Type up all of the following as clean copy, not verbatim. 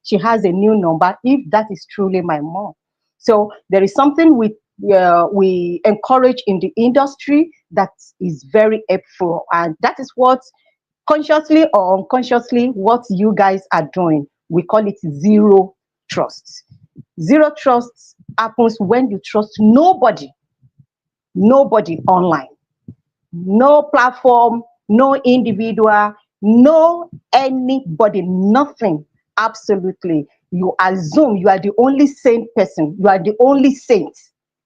she has a new number if that is truly my mom. So there is something we encourage in the industry that is very helpful, and that is what, consciously or unconsciously, what you guys are doing. We call it zero trust. Zero trust happens when you trust nobody online, no platform, no individual, no anybody, nothing. Absolutely. You assume you are the only sane person, you are the only saint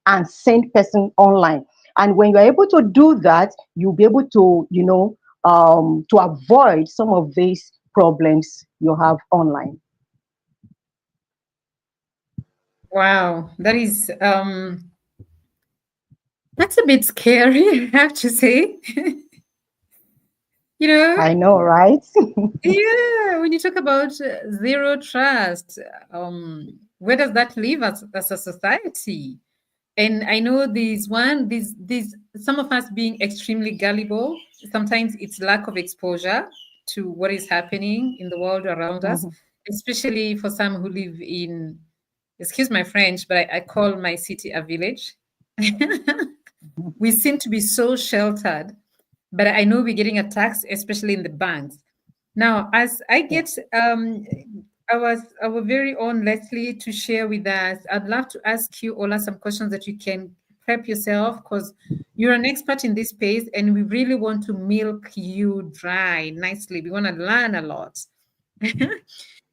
and sane person online. And when you're able to do that, you'll be able to, to avoid some of these problems you have online. Wow, that's a bit scary, I have to say. You know, I know, right? yeah, when you talk about zero trust, where does that leave us as a society? And I know these some of us being extremely gullible, sometimes it's lack of exposure to what is happening in the world around us, Mhm. especially for some who live in, excuse my French, but I call my city a village. We seem to be so sheltered, but I know we're getting attacked, especially in the banks. Now, as I Yeah. get our very own Leslie to share with us, I'd love to ask you, Ola, some questions that you can prep yourself because you're an expert in this space and we really want to milk you dry nicely. We want to learn a lot.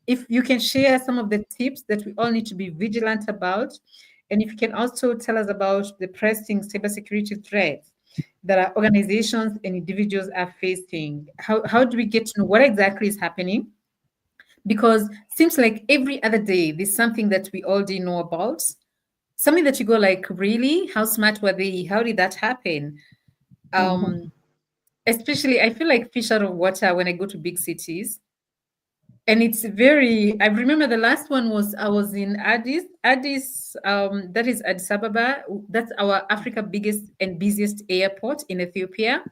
If you can share some of the tips that we all need to be vigilant about, and if you can also tell us about the pressing cybersecurity threats that our organizations and individuals are facing. How do we get to know what exactly is happening? Because seems like every other day there's something that we already know about. Something that you go like, really? How smart were they? How did that happen? Mhm. Um, Especially I feel like fish out of water when I go to big cities. And it's very, I remember the last one was I was in Addis, that is Addis Ababa. That's our Africa biggest and busiest airport in Ethiopia.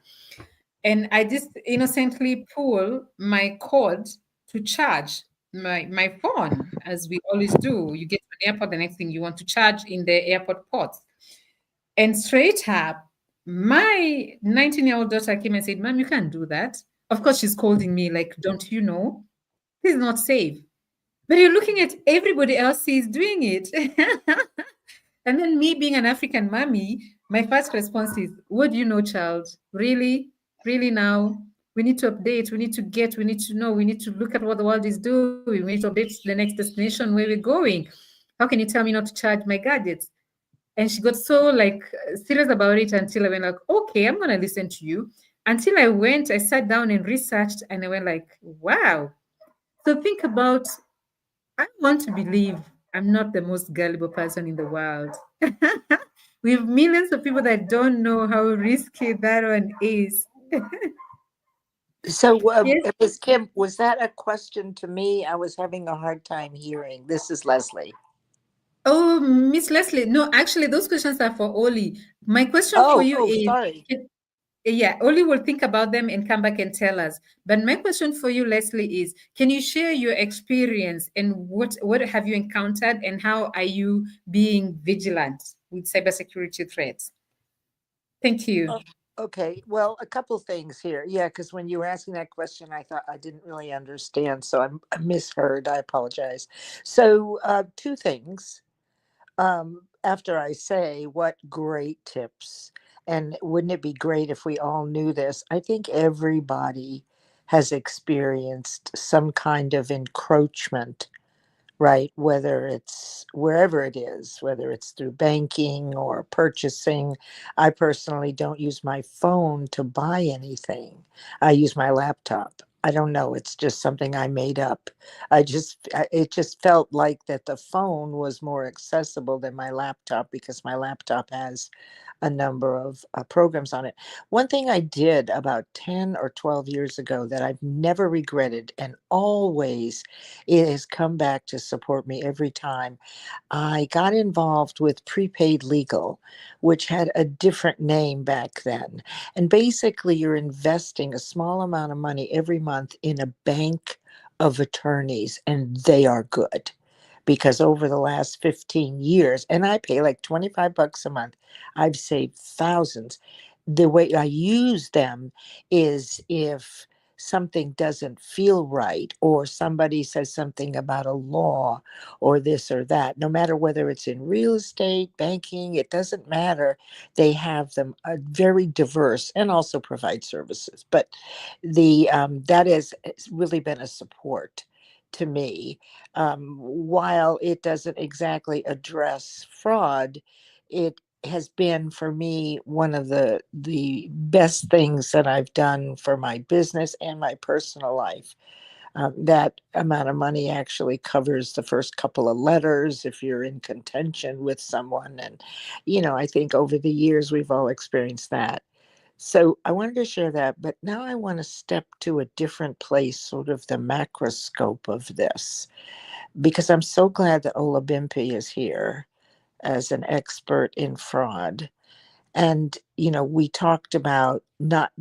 And I just innocently pull my cord to charge my phone, as we always do. You get to an airport, the next thing you want to charge in the airport ports. And straight up, my 19-year-old daughter came and said, Mom, you can't do that. Of course, she's scolding me, like, don't you know? This is not safe. But you're looking at everybody else is doing it. And then me being an African mommy, my first response is, what do you know, child? Really? Really now? We need to update, we need to know, we need to look at what the world is doing, we need to update the next destination where we're going. How can you tell me not to charge my gadgets? And she got so like serious about it until I went like, okay, I'm gonna listen to you. Until I sat down and researched and I went like, wow. So think about, I want to believe I'm not the most gullible person in the world. We have millions of people that don't know how risky that one is. So, Yes. Ms. Kim, was that a question to me? I was having a hard time hearing. This is Leslie. Oh, Miss Leslie. No, actually, those questions are for Oli. My question for Oh, you oh, is, sorry. yeah, Oli will think about them and come back and tell us. But my question for you, Leslie, is can you share your experience and what have you encountered and how are you being vigilant with cybersecurity threats? Thank you. Oh, okay. Well, a couple things here. Yeah, because when you were asking that question, I thought I didn't really understand. So I misheard. I apologize. So, two things. After I say what great tips, and wouldn't it be great if we all knew this? I think everybody has experienced some kind of encroachment, right? Whether it's wherever it is, whether it's through banking or purchasing. I personally don't use my phone to buy anything, I use my laptop. I don't know. It's just something I made up. It just felt like that the phone was more accessible than my laptop because my laptop has a number of programs on it. One thing I did about 10 or 12 years ago that I've never regretted and always it has come back to support me every time. I got involved with prepaid legal, which had a different name back then. And basically, you're investing a small amount of money every month in a bank of attorneys, and they are good. Because over the last 15 years, and I pay like $25 a month, I've saved thousands. The way I use them is if something doesn't feel right, or somebody says something about a law or this or that, no matter whether it's in real estate, banking, it doesn't matter. They have them very diverse and also provide services. But that has it's really been a support to me. While it doesn't exactly address fraud, it has been for me one of the best things that I've done for my business and my personal life. That amount of money actually covers the first couple of letters if you're in contention with someone. And, I think over the years we've all experienced that. So I wanted to share that, but now I want to step to a different place, sort of the macroscope of this, because I'm so glad that Ola Bimpi is here as an expert in fraud. And, we talked about not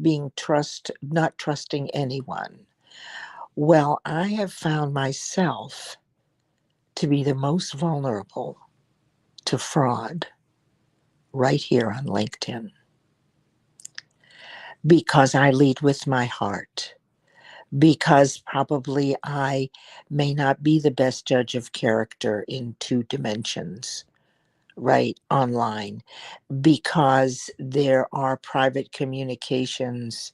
trusting anyone. Well, I have found myself to be the most vulnerable to fraud right here on LinkedIn because I lead with my heart. Because probably I may not be the best judge of character in 2 dimensions, right, online, because there are private communications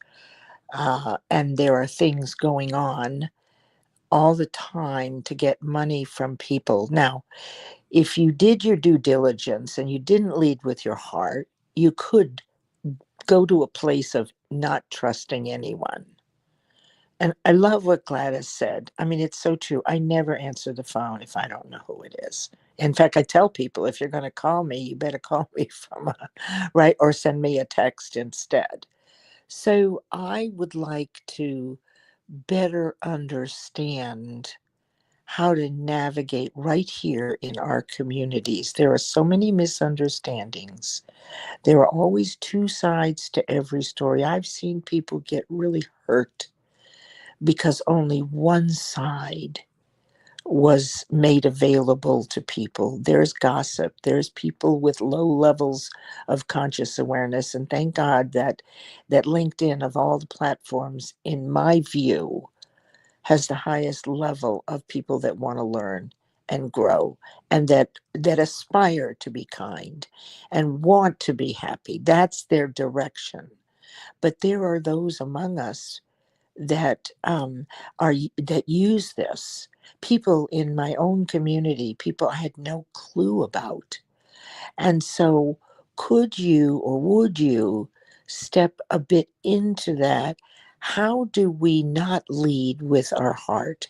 and there are things going on all the time to get money from people. Now, if you did your due diligence and you didn't lead with your heart, you could go to a place of not trusting anyone. And I love what Gladys said. I mean, it's so true. I never answer the phone if I don't know who it is. In fact, I tell people, if you're going to call me, you better call me right, or send me a text instead. So I would like to better understand how to navigate right here in our communities. There are so many misunderstandings. There are always 2 sides to every story. I've seen people get really hurt because only one side was made available to people. There's gossip. There's people with low levels of conscious awareness. And thank God that LinkedIn, of all the platforms, in my view, has the highest level of people that want to learn and grow and that aspire to be kind and want to be happy. That's their direction. But there are those among us that that use this. People in my own community, people I had no clue about. And so, could you or would you step a bit into that? How do we not lead with our heart?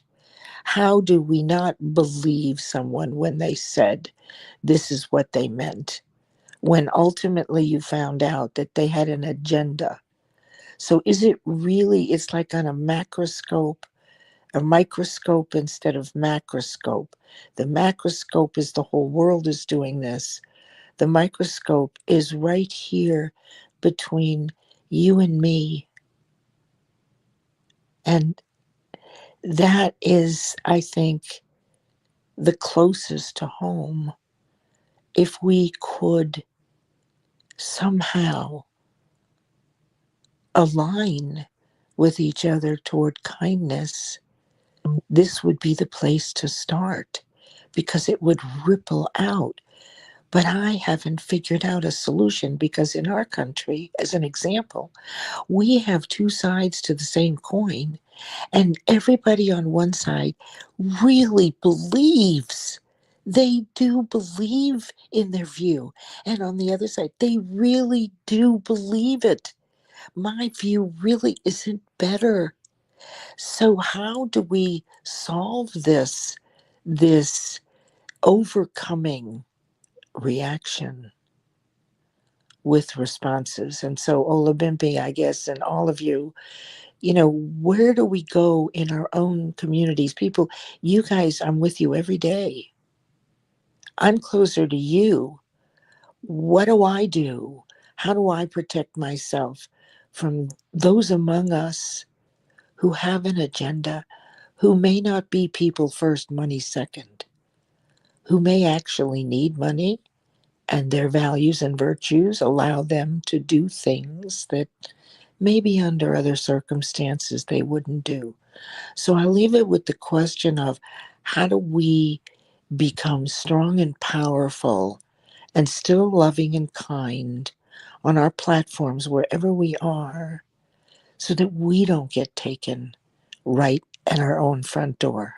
How do we not believe someone when they said this is what they meant, when ultimately you found out that they had an agenda? So is it really, it's like on a macroscope, a microscope instead of macroscope. The macroscope is the whole world is doing this. The microscope is right here between you and me. And that is, I think, the closest to home. If we could somehow align with each other toward kindness, this would be the place to start because it would ripple out. But I haven't figured out a solution because in our country, as an example, we have 2 sides to the same coin, and everybody on one side really believes. They do believe in their view. And on the other side, they really do believe it. My view really isn't better. So how do we solve this overcoming reaction with responses? And so Ola Bimpi, I guess, and all of you, where do we go in our own communities? People, you guys, I'm with you every day. I'm closer to you. What do I do? How do I protect myself from those among us who have an agenda, who may not be people first, money second, who may actually need money, and their values and virtues allow them to do things that maybe under other circumstances they wouldn't do. So I leave it with the question of how do we become strong and powerful and still loving and kind on our platforms wherever we are so that we don't get taken right at our own front door.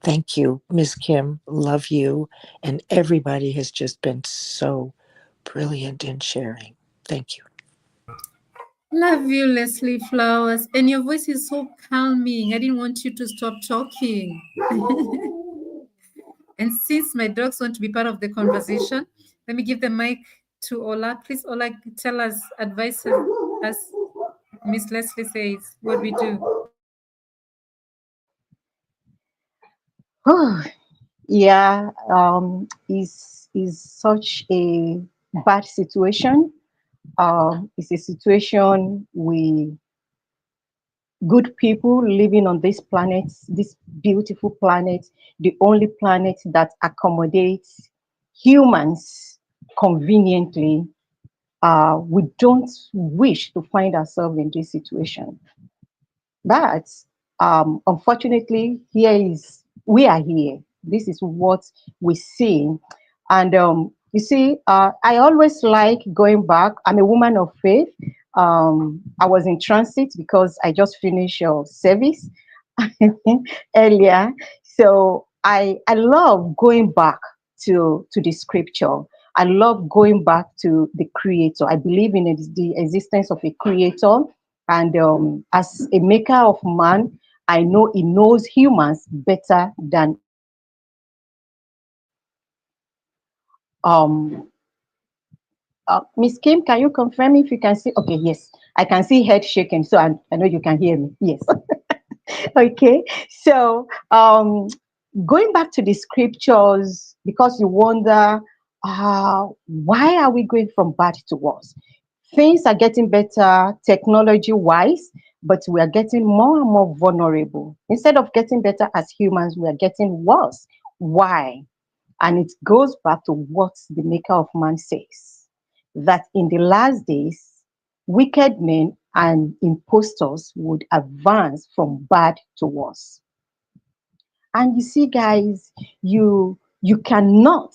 Thank you, Ms. Kim. Love you. And everybody has just been so brilliant in sharing. Thank you. Love you, Leslie Flowers. And your voice is so calming. I didn't want you to stop talking. And since my dogs want to be part of the conversation, let me give the mic to Ola. Please, Ola, tell us, advise us, as Miss Leslie says, what we do. Yeah, is such a bad situation. It's a situation we good people living on this beautiful planet, the only planet that accommodates humans conveniently. We don't wish to find ourselves in this situation. But unfortunately, we are here. This is what we see. And you see, I always like going back. I'm a woman of faith. I was in transit because I just finished service earlier. So I love going back to the scripture. I love going back to the creator. I believe in the existence of a creator. And as a maker of man, I know he knows humans better than um Miss Kim, can you confirm if you can see? Okay, yes, I can see head shaking, so I know you can hear me. Yes. Okay, so going back to the scriptures, because you wonder, why are we going from bad to worse? Things are getting better technology wise, but we are getting more and more vulnerable. Instead of getting better as humans, we are getting worse. Why? And it goes back to what the maker of man says, that in the last days, wicked men and impostors would advance from bad to worse. And you see, guys, you cannot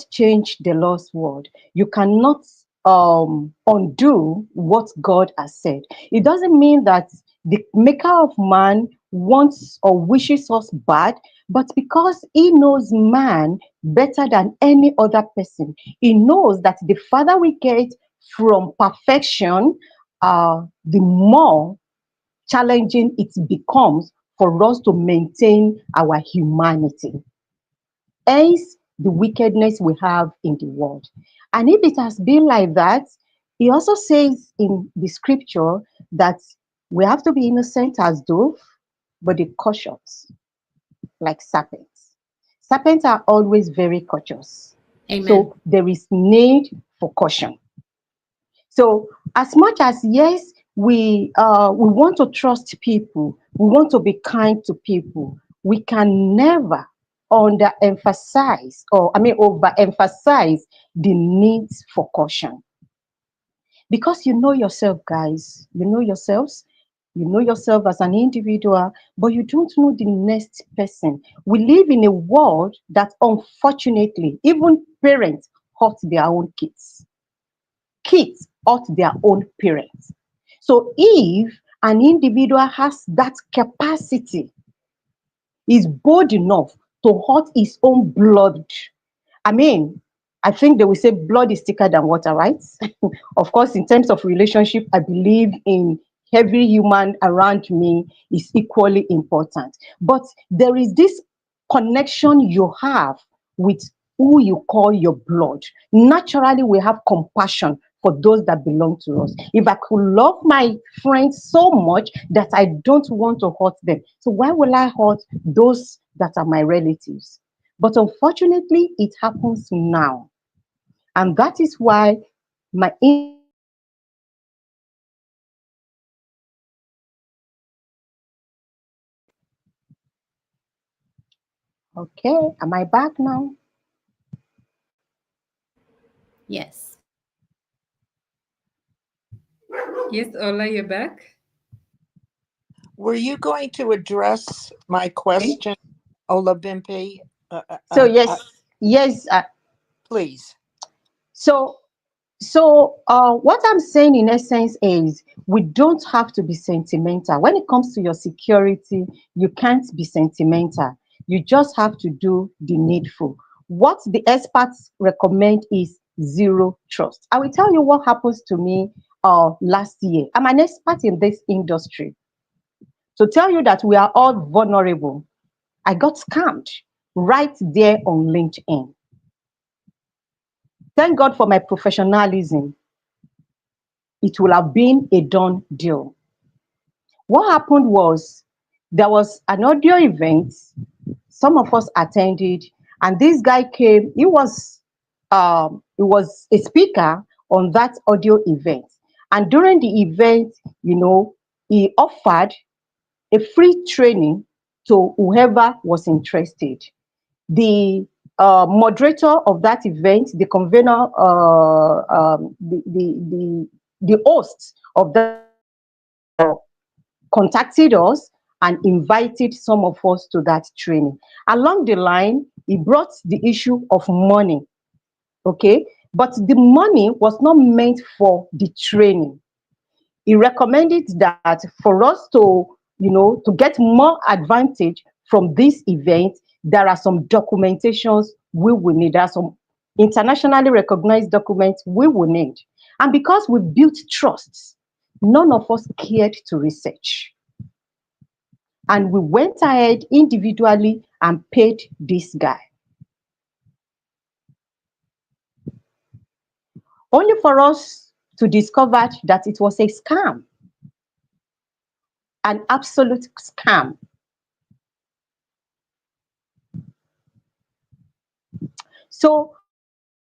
change the lost world. You cannot undo what God has said. It doesn't mean that the maker of man wants or wishes us bad, but because he knows man better than any other person, he knows that the farther we get from perfection, the more challenging it becomes for us to maintain our humanity. Hence, the wickedness we have in the world. And if it has been like that, he also says in the scripture that we have to be innocent as dove, but be cautious like serpents. Serpents are always very cautious. Amen. So there is need for caution. So as much as yes, we want to trust people, we want to be kind to people, we can never underemphasize or overemphasize the needs for caution. Because you know yourself, guys, you know yourselves, you know yourself as an individual, but you don't know the next person. We live in a world that unfortunately, even parents hurt their own kids. Kids hurt their own parents. So if an individual has that capacity, is bold enough to hurt his own blood, I mean, I think they will say blood is thicker than water, right? Of course, in terms of relationship, I believe in every human around me is equally important. But there is this connection you have with who you call your blood. Naturally, we have compassion for those that belong to us. If I could love my friends so much that I don't want to hurt them, so why will I hurt those that are my relatives? But unfortunately, it happens now. And that is why my Okay, am I back now? Yes. Yes, Ola, you're back. Were you going to address my Okay. question, Ola Bimpe? So yes. Please. So what I'm saying in essence is we don't have to be sentimental. When it comes to your security, you can't be sentimental. You just have to do the needful. What the experts recommend is zero trust. I will tell you what happens to me last year. I'm an expert in this industry. To tell you that we are all vulnerable, I got scammed right there on LinkedIn. Thank God for my professionalism. It will have been a done deal. What happened was there was an audio event, some of us attended, and this guy came. He was a speaker on that audio event. And during the event, he offered a free training to whoever was interested. The moderator of that event, the convener, the host of that contacted us and invited some of us to that training. Along the line, he brought the issue of money, okay? But the money was not meant for the training. He recommended that for us to get more advantage from this event, there are some documentations we will need. There are some internationally recognized documents we will need. And because we built trust, none of us cared to research. And we went ahead individually and paid this guy. Only for us to discover that it was a scam, an absolute scam. So,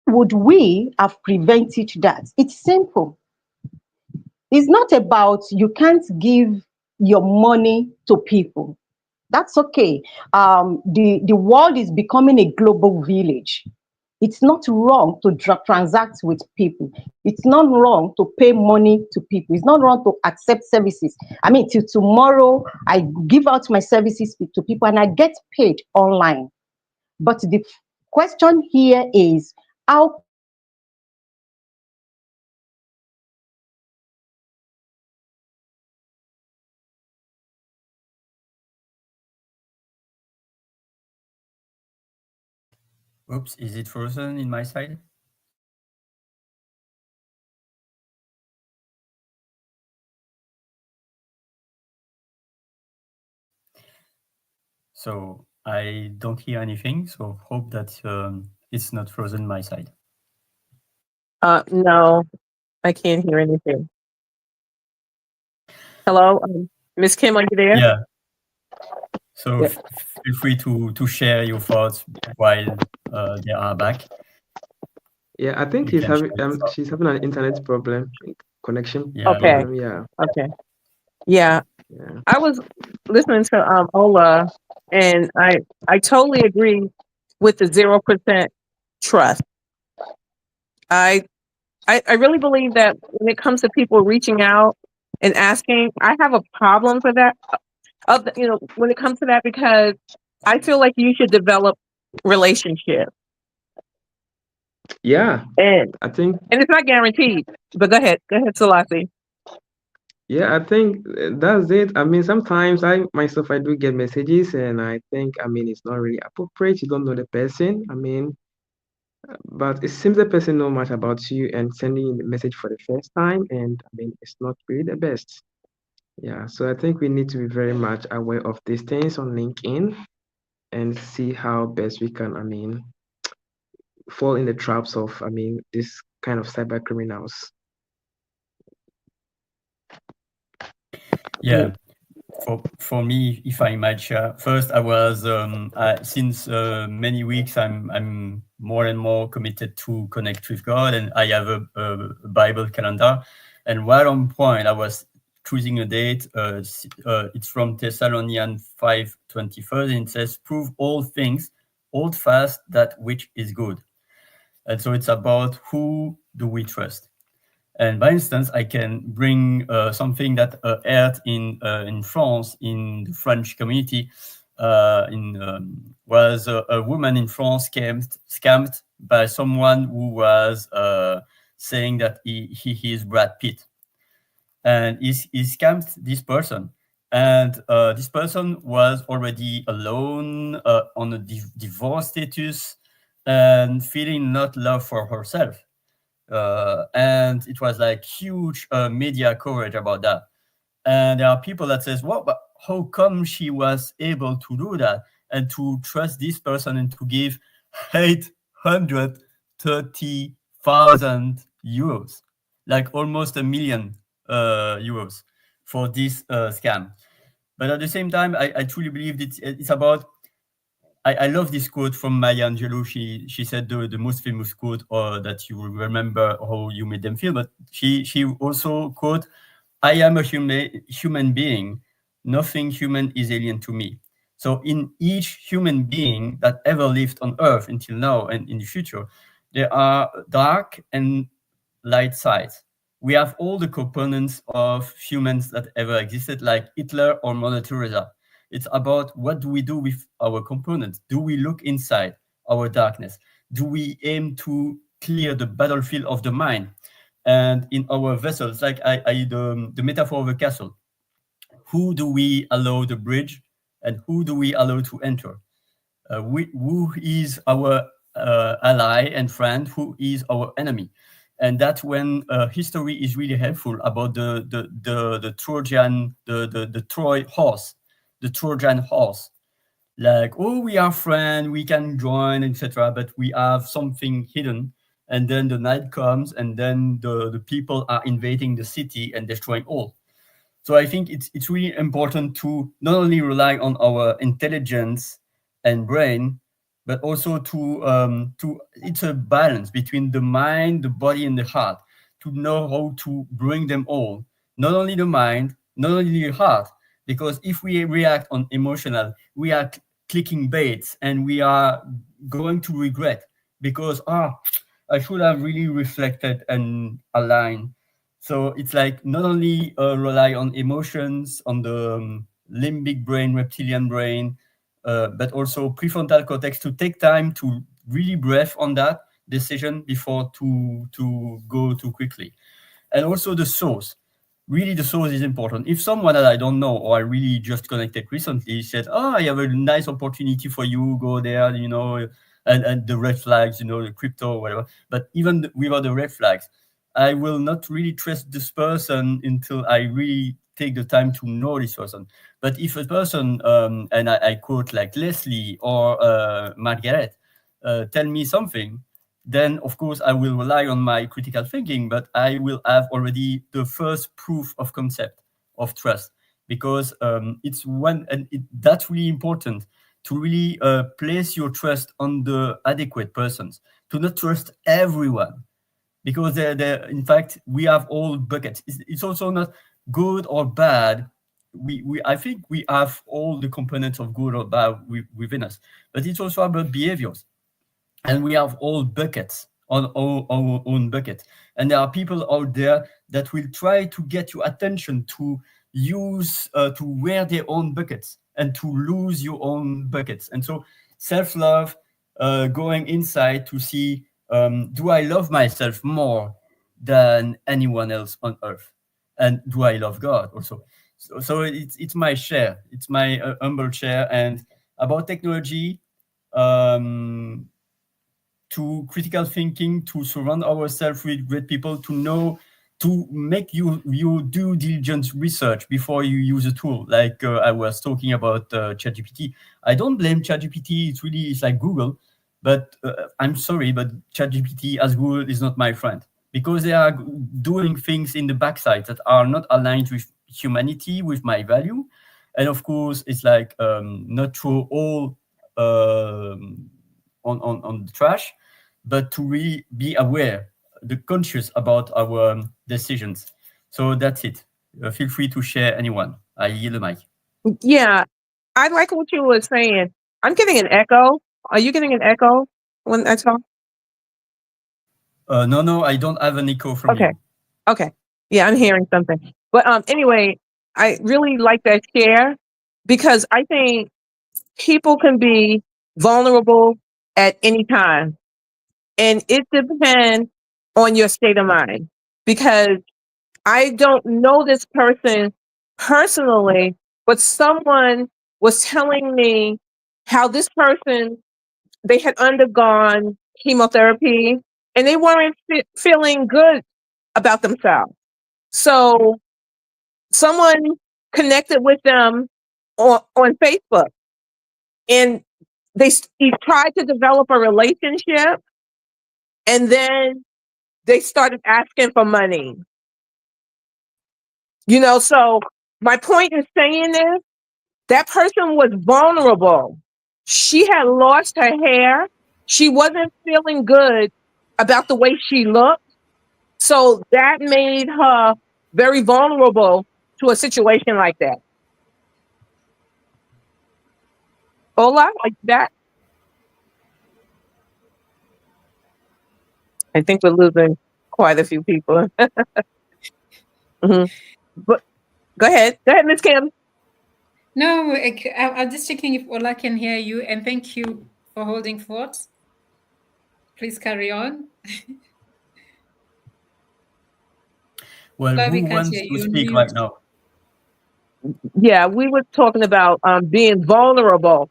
how would we have prevented that? It's simple. It's not about you can't give your money to people. That's okay. The world is becoming a global village. It's not wrong to transact with people. It's not wrong to pay money to people. It's not wrong to accept services. I mean, till tomorrow, I give out my services to people and I get paid online. But the question here is how Oops, is it frozen in my side? So I don't hear anything, so hope that it's not frozen my side. No, I can't hear anything. Hello, Miss Kim, are you there? Yeah. So Yeah. feel free to share your thoughts while they are back. Yeah, I think You he's can having share your thoughts. she's having an internet problem, connection Yeah, Okay. problem. Yeah, Okay. Yeah, yeah. I was listening to Ola, and I totally agree with the 0% trust. I really believe that when it comes to people reaching out and asking, I have a problem for that. When it comes to that, because I feel like you should develop relationships, Yeah, and I think it's not guaranteed. But go ahead, Selassie. yeah, I think that's it. I mean, sometimes I myself I do get messages and I think it's not really appropriate. You don't know the person. But it seems the person know much about you and sending the message for the first time, and it's not really the best. Yeah, so I think we need to be very much aware of these things on LinkedIn and see how best we can, fall in the traps of, this kind of cyber criminals. Yeah. For me, if I might share, first I was since many weeks I'm more and more committed to connect with God, and I have a Bible calendar. And right on point, I was choosing a date. It's from Thessalonians 5:21, and it says, "Prove all things, hold fast that which is good. And so it's about who do we trust. And by instance, I can bring something that aired in France, in the French community. Was a woman in France scammed by someone who was saying that he is Brad Pitt, and he scammed this person. And this person was already alone, on a divorce status, and feeling not love for herself. And it was like huge media coverage about that. And there are people that says, well, but how come she was able to do that and to trust this person and to give 830,000 euros, like almost $1 million euros for this scam? But at the same time, I truly believe it's about, I love this quote from Maya Angelou. She said the most famous quote, or that you will remember how you made them feel, but she also quote, I am a human being. Nothing human is alien to me. So in each human being that ever lived on Earth until now and in the future, there are dark and light sides. We have all the components of humans that ever existed, like Hitler or Mother Teresa. It's about what do we do with our components? Do we look inside our darkness? Do we aim to clear the battlefield of the mind? And in our vessels, like the metaphor of a castle, who do we allow the bridge and who do we allow to enter? Who is our ally and friend? Who is our enemy? And that's when history is really helpful about the Trojan, the Troy horse, the Trojan horse. Like, oh, we are friends, we can join, etc. But we have something hidden. And then the night comes, and then the people are invading the city and destroying all. So I think it's really important to not only rely on our intelligence and brain, but also to it's a balance between the mind, the body, and the heart, to know how to bring them all. Not only the mind, not only the heart, because if we react on emotional, we are clicking baits and we are going to regret, because I should have really reflected and aligned. So it's like not only rely on emotions, on the limbic brain, reptilian brain, but also prefrontal cortex, to take time to really breath on that decision before to go too quickly. And also the source. Really, the source is important. If someone that I don't know, or I really just connected recently, said, oh, I have a nice opportunity for you, go there, and the red flags, the crypto or whatever. But even without the red flags, I will not really trust this person until I really take the time to know this person. But if a person, and I quote like Leslie or Margaret, tell me something, then of course I will rely on my critical thinking, but I will have already the first proof of concept of trust, because it's one, and that's really important to really place your trust on the adequate persons, to not trust everyone, because in fact, we have all buckets. It's also not good or bad. I think we have all the components of good or bad within us, but it's also about behaviors. And we have all buckets on our own bucket. And there are people out there that will try to get your attention to use, to wear their own buckets and to lose your own buckets. And so self-love, going inside to see, do I love myself more than anyone else on earth? And do I love God also? So it's my share. It's my humble share. And about technology, to critical thinking, to surround ourselves with great people, to know, to make your due diligence research before you use a tool. Like I was talking about ChatGPT. I don't blame ChatGPT. It's like Google, but I'm sorry, but ChatGPT as Google is not my friend, because they are doing things in the backside that are not aligned with humanity, with my value. And of course, it's like not throw all on the trash, but to really be aware, the conscious about our decisions. So that's it. Feel free to share, anyone. I yield the mic. Yeah, I like what you were saying. I'm getting an echo Are you getting an echo when I talk? No, I don't have an echo from Okay. you. Okay. Yeah, I'm hearing something. But anyway, I really like that share because I think people can be vulnerable at any time. And it depends on your state of mind because I don't know this person personally, but someone was telling me how this person, they had undergone chemotherapy and they weren't feeling good about themselves. So someone connected with them on Facebook and he tried to develop a relationship and then they started asking for money. You know, so my point in saying this, that person was vulnerable. She had lost her hair. She wasn't feeling good about the way she looked. So that made her very vulnerable to a situation like that. Ola, like that? I think we're losing quite a few people. Mhm. But go ahead, Miss Kim. No, I'm just checking if Ola can hear you, and thank you for holding fort. Please carry on. Well, Ola, who we can't wants hear to you. On speak mute. right now? Yeah, we were talking about being vulnerable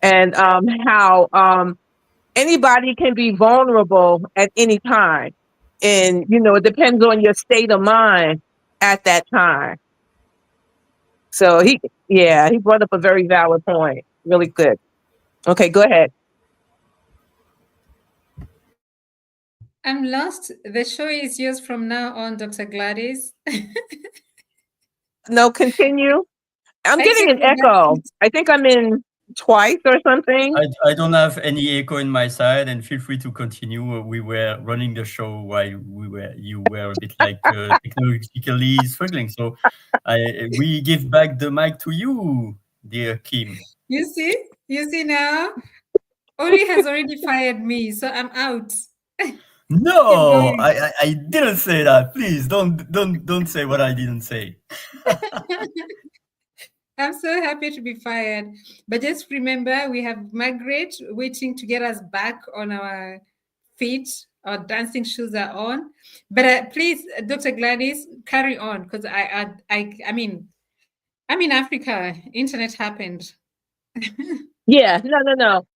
and how anybody can be vulnerable at any time. And, you know, it depends on your state of mind at that time. So he brought up a very valid point. Really good. Okay, go ahead. I'm lost. The show is yours from now on, Dr. Gladys. No, continue. I'm getting an Except for echo. that, I think I'm in twice or something. I don't have any echo in my side, and feel free to continue. We were running the show while you were a bit like technologically struggling. So we give back the mic to you, dear Kim. you see now, Oli has already fired me, so I'm out. No, going. I didn't say that. Please don't say what I didn't say. I'm so happy to be fired. But just remember, we have Margaret waiting to get us back on our feet. Our dancing shoes are on. But please, Dr. Gladys, carry on because I mean, I'm in Africa. Internet happened. Yeah, no.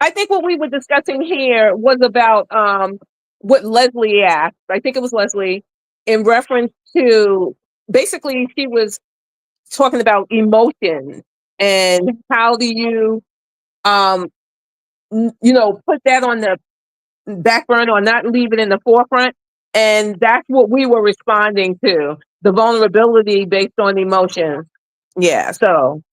I think what we were discussing here was about what Leslie asked. I think it was Leslie in reference to basically she was talking about emotions and how do you put that on the back burner or not leave it in the forefront. And that's what we were responding to, the vulnerability based on emotions. Yeah, so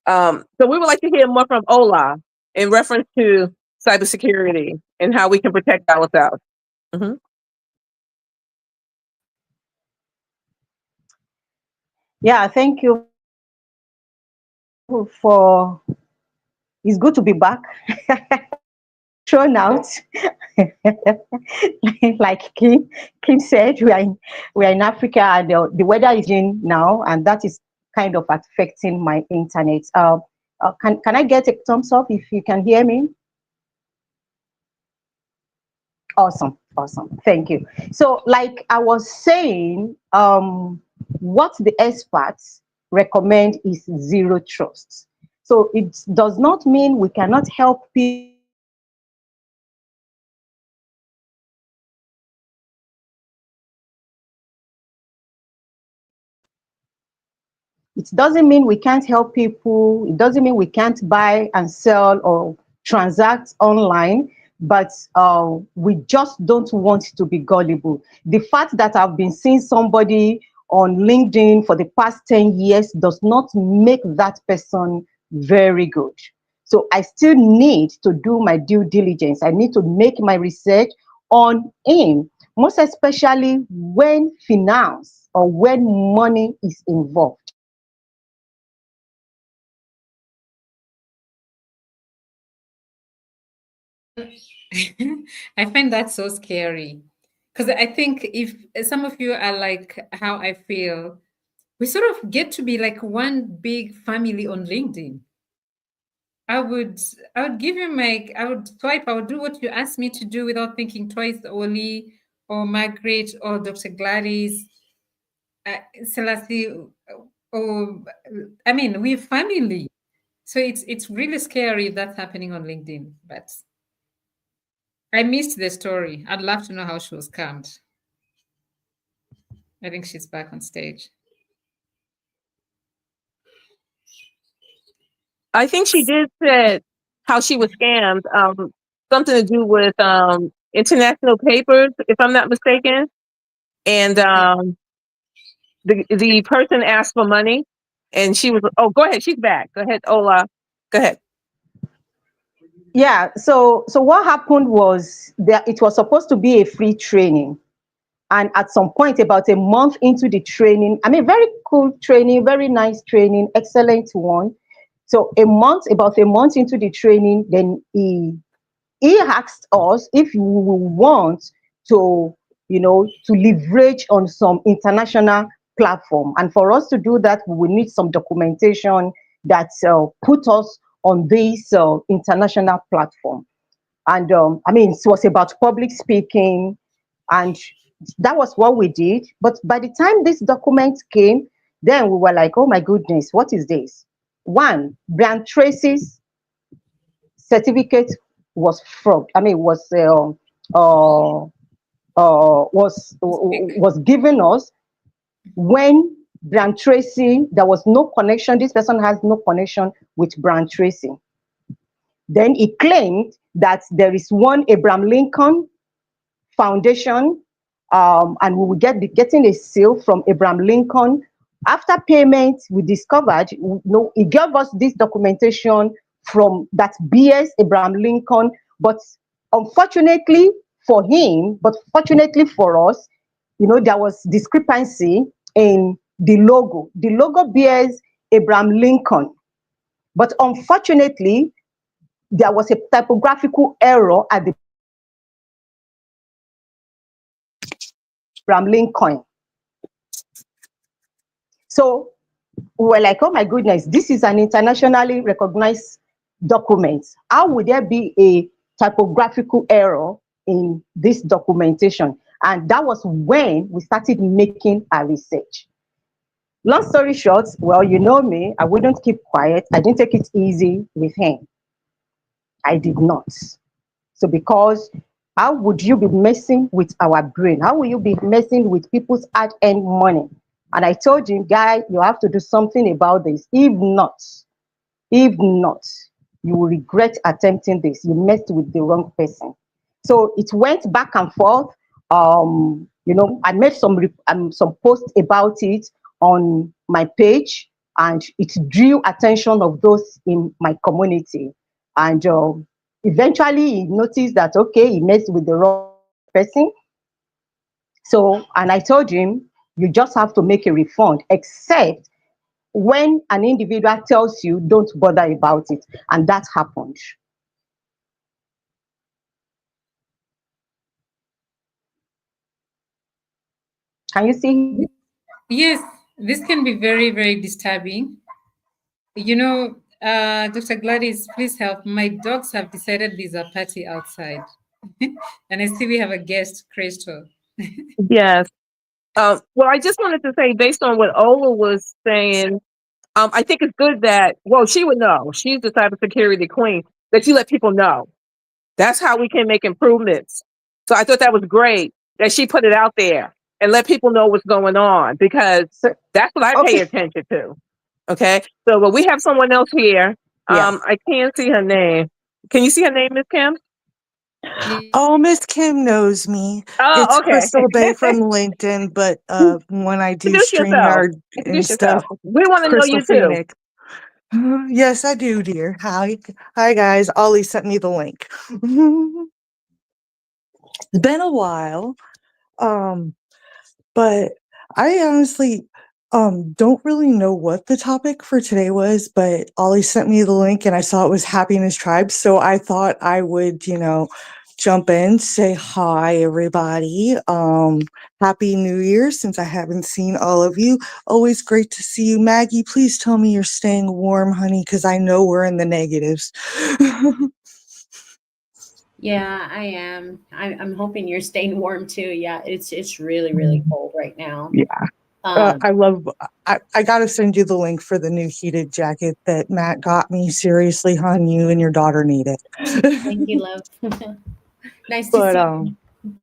we would like to hear more from Ola in reference to cybersecurity and how we can protect ourselves. Mhm. Yeah, thank you for. It's good to be back. Thrown out, like Kim said, we are in Africa, and the weather is in now, and that is kind of affecting my internet. Can I get a thumbs up if you can hear me? Awesome. Thank you. So, like I was saying, what the experts recommend is zero trust. So it does not mean we cannot help people. It doesn't mean we can't help people. It doesn't mean we can't buy and sell or transact online, but we just don't want to be gullible. The fact that I've been seeing somebody on LinkedIn for the past 10 years does not make that person very good. So I still need to do my due diligence. I need to make my research on him, most especially when finance or when money is involved. I find that so scary because I think if some of you are like how I feel, we sort of get to be like one big family on LinkedIn. I would I would give you my I would swipe, I would do what you asked me to do without thinking twice, Oli or Margaret or Dr. Gladys, Selassie, or I mean, we're family. So it's really scary if that's happening on LinkedIn. But I missed the story. I'd love to know how she was scammed. I think she's back on stage. I think she did said how she was scammed. Something to do with international papers, if I'm not mistaken. And the person asked for money, and she was. Oh, go ahead. She's back. Go ahead, Ola. Go ahead. Yeah, so what happened was that it was supposed to be a free training. And at some point, about a month into the training, I mean, very cool training, very nice training, excellent one. So about a month into the training, then he asked us if we want to, to leverage on some international platform. And for us to do that, we will need some documentation that put us on this international platform. And I mean, it was about public speaking, and that was what we did. But by the time this document came, then we were like, oh my goodness, what is this? One, Brian Tracy's certificate was fraud. I mean, was given us when Brian Tracy, there was no connection. This person has no connection with Brian Tracy. Then he claimed that there is one Abraham Lincoln Foundation, and we will getting a seal from Abraham Lincoln. After payment, we discovered, he gave us this documentation from that BS Abraham Lincoln, but unfortunately for him, but fortunately for us, there was discrepancy in the logo. The logo bears Abraham Lincoln, but unfortunately, there was a typographical error at the Abraham Lincoln. So we were like, oh my goodness, this is an internationally recognized document. How would there be a typographical error in this documentation? And that was when we started making our research. Long story short, well, you know me, I wouldn't keep quiet. I didn't take it easy with him. I did not. So because how would you be messing with our brain? How will you be messing with people's hard-earned money? And I told him, guy, you have to do something about this. If not, you will regret attempting this. You messed with the wrong person. So it went back and forth. I made some posts about it on my page, and it drew attention of those in my community. And eventually he noticed that, okay, he messed with the wrong person. So, and I told him, you just have to make a refund, except when an individual tells you, don't bother about it. And that happened. Can you see? Yes, this can be very, very disturbing. Dr. Gladys, please help. My dogs have decided there's a party outside. And I see we have a guest, Crystal. Yes. Well, I just wanted to say, based on what Ola was saying, I think it's good that, well, she would know. She's the cybersecurity queen, that you let people know. That's how we can make improvements. So I thought that was great that she put it out there and let people know what's going on, because that's what I pay attention to. Okay. So, but we have someone else here. Yeah. I can't see her name. Can you see her name, Miss Kim? Oh, Miss Kim knows me. Oh, It's okay. Crystal Bay from LinkedIn, but when I do Introduce yourself. StreamYard and Introduce stuff, yourself. We want to know Crystal you too. Phoenix. Yes, I do, dear. Hi guys. Ollie sent me the link. It's been a while, but I honestly, Don't really know what the topic for today was, but Ollie sent me the link and I saw it was Happiness Tribe. So I thought I would, jump in, say hi, everybody. Happy New Year, since I haven't seen all of you. Always great to see you. Maggie, please tell me you're staying warm, honey, because I know we're in the negatives. Yeah, I am. I'm hoping you're staying warm too. Yeah, it's really, really cold right now. Yeah. Um, I gotta send you the link for the new heated jacket that Matt got me. Seriously, hon, you and your daughter need it. thank you, love. Nice to But see you.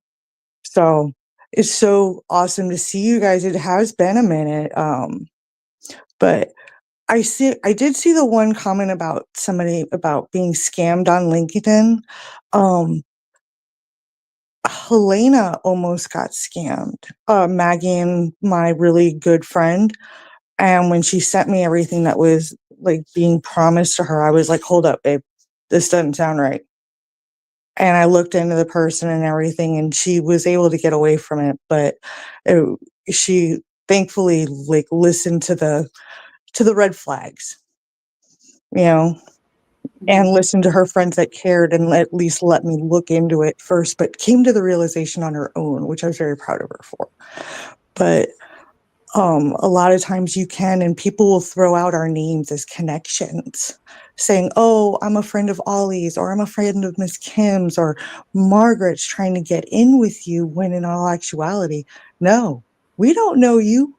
so it's so awesome to see you guys. It has been a minute. But I did see the one comment about somebody about being scammed on LinkedIn. Helena almost got scammed. Maggie and my really good friend. And when she sent me everything that was like being promised to her, I was like, hold up, babe, this doesn't sound right. And I looked into the person and everything, and she was able to get away from it. But she thankfully like listened to the red flags, and listened to her friends that cared and at least let me look into it first, but came to the realization on her own, which I was very proud of her for. But a lot of times you can, and people will throw out our names as connections, saying, oh, I'm a friend of Ollie's, or I'm a friend of Miss Kim's, or Margaret's trying to get in with you, when in all actuality, no, we don't know you.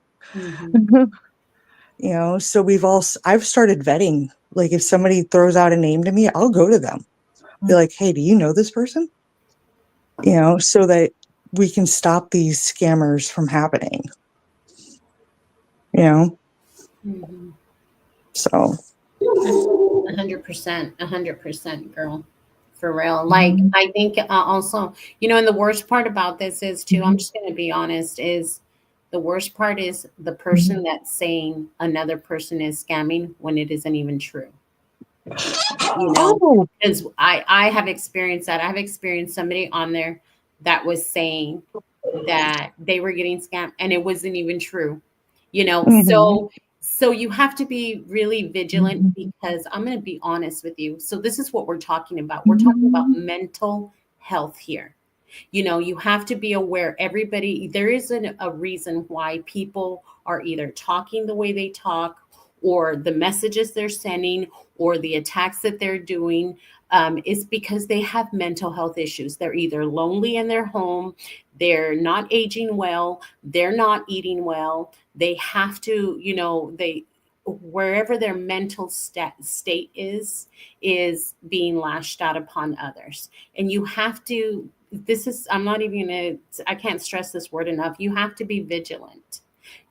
So I've started vetting. Like if somebody throws out a name to me, I'll go to them. Be like, hey, do you know this person? So that we can stop these scammers from happening. So 100%, girl, for real. Like I think also, and the worst part about this is too. I'm just going to be honest. Is the worst part is the person that's saying another person is scamming when it isn't even true. Because I have experienced that. I have experienced somebody on there that was saying that they were getting scammed and it wasn't even true. So you have to be really vigilant, because I'm going to be honest with you. So this is what we're talking about. We're talking about mental health here. You have to be aware. There isn't a reason why people are either talking the way they talk, or the messages they're sending, or the attacks that they're doing, is because they have mental health issues. They're either lonely in their home, they're not aging well, they're not eating well. They have to, wherever their mental state is being lashed out upon others. And you have to, I can't stress this word enough. You have to be vigilant.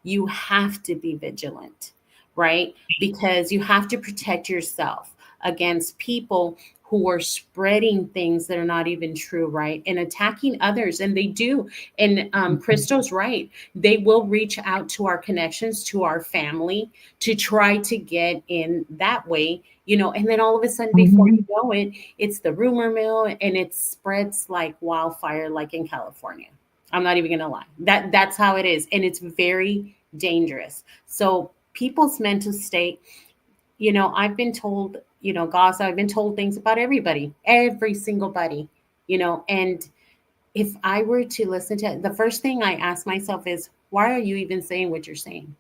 You have to be vigilant, right? Because you have to protect yourself against people who are spreading things that are not even true, right? And attacking others. And they do. And Crystal's right. They will reach out to our connections, to our family, to try to get in that way, and then all of a sudden, before you know it, it's the rumor mill, and it spreads like wildfire, like in California. I'm not even going to lie. That's how it is. And it's very dangerous. So people's mental state, I've been told, Gaza, I've been told things about everybody, every single buddy, and if I were to listen to it, the first thing I ask myself is, why are you even saying what you're saying?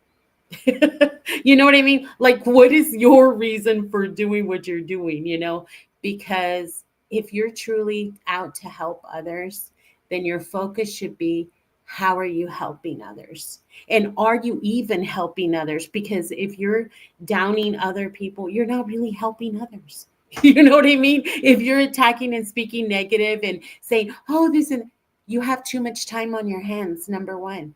You know what I mean? Like, what is your reason for doing what you're doing? Because if you're truly out to help others, then your focus should be, how are you helping others? And are you even helping others? Because if you're downing other people, you're not really helping others. You know what I mean? If you're attacking and speaking negative and saying, oh, you have too much time on your hands, number one.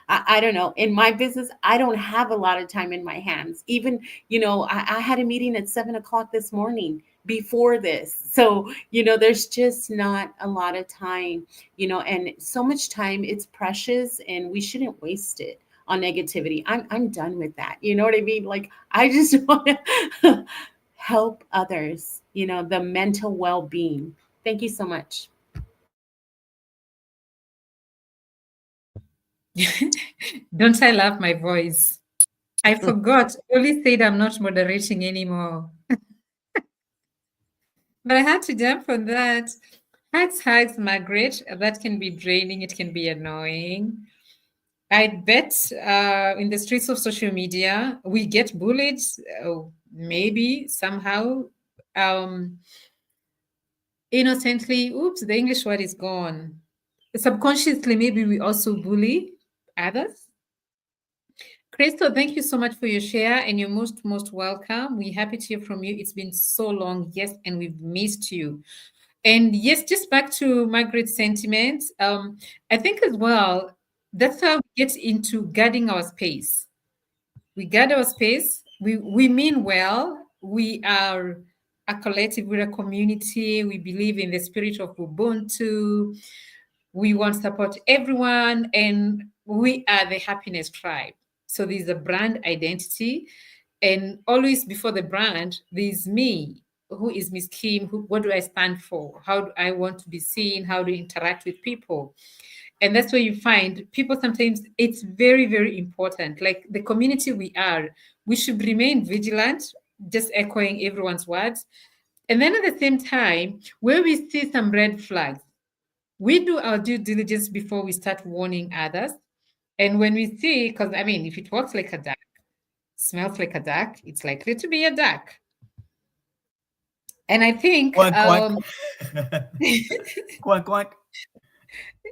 I don't know. In my business, I don't have a lot of time in my hands. Even, I had a meeting at 7:00 this morning before this. So, there's just not a lot of time, and so much time, it's precious, and we shouldn't waste it on negativity. I'm done with that. You know what I mean? Like, I just want to help others, the mental well-being. Thank you so much. Don't I love my voice? I forgot. Oli said I'm not moderating anymore. But I had to jump on that. Hugs, Margaret. That can be draining. It can be annoying. I bet in the streets of social media, we get bullied, maybe somehow, innocently. Oops, the English word is gone. Subconsciously, maybe we also bully others. Crystal, thank you so much for your share, and you're most welcome. We're happy to hear from you. It's been so long, yes, and we've missed you. And yes, just back to Margaret's sentiment, I think as well, that's how we get into guarding our space. We guard our space. We mean well. We are a collective, we're a community. We believe in the spirit of Ubuntu. We want to support everyone, and we are the happiness tribe. So there's a brand identity, and always before the brand, there's me. Who is Miss Kim? What do I stand for? How do I want to be seen? How do I interact with people? And that's where you find people sometimes, it's very, very important. Like the community we are, we should remain vigilant, just echoing everyone's words. And then at the same time, where we see some red flags, we do our due diligence before we start warning others. And when we see, because I mean, if it walks like a duck, smells like a duck, it's likely to be a duck. And I think, Quack, quack. Quack.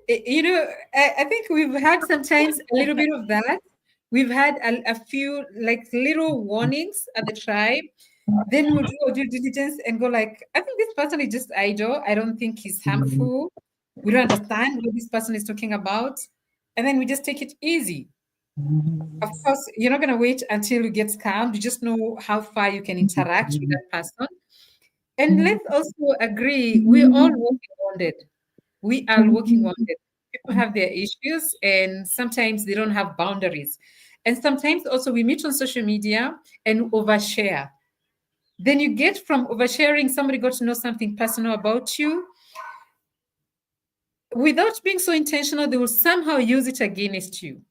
You know, I think we've had sometimes a little bit of that. We've had a few like little warnings at the tribe. Then we'll do our due diligence and go like, I think this person is just idle. I don't think he's harmful. We don't understand what this person is talking about. And then we just take it easy. Of course, you're not going to wait until you get scammed. You just know how far you can interact with that person. And let's also agree, we're all walking wounded. We are walking wounded. People have their issues, and sometimes they don't have boundaries. And sometimes also we meet on social media and overshare. Then you get from oversharing, somebody got to know something personal about you. Without being so intentional, they will somehow use it against you.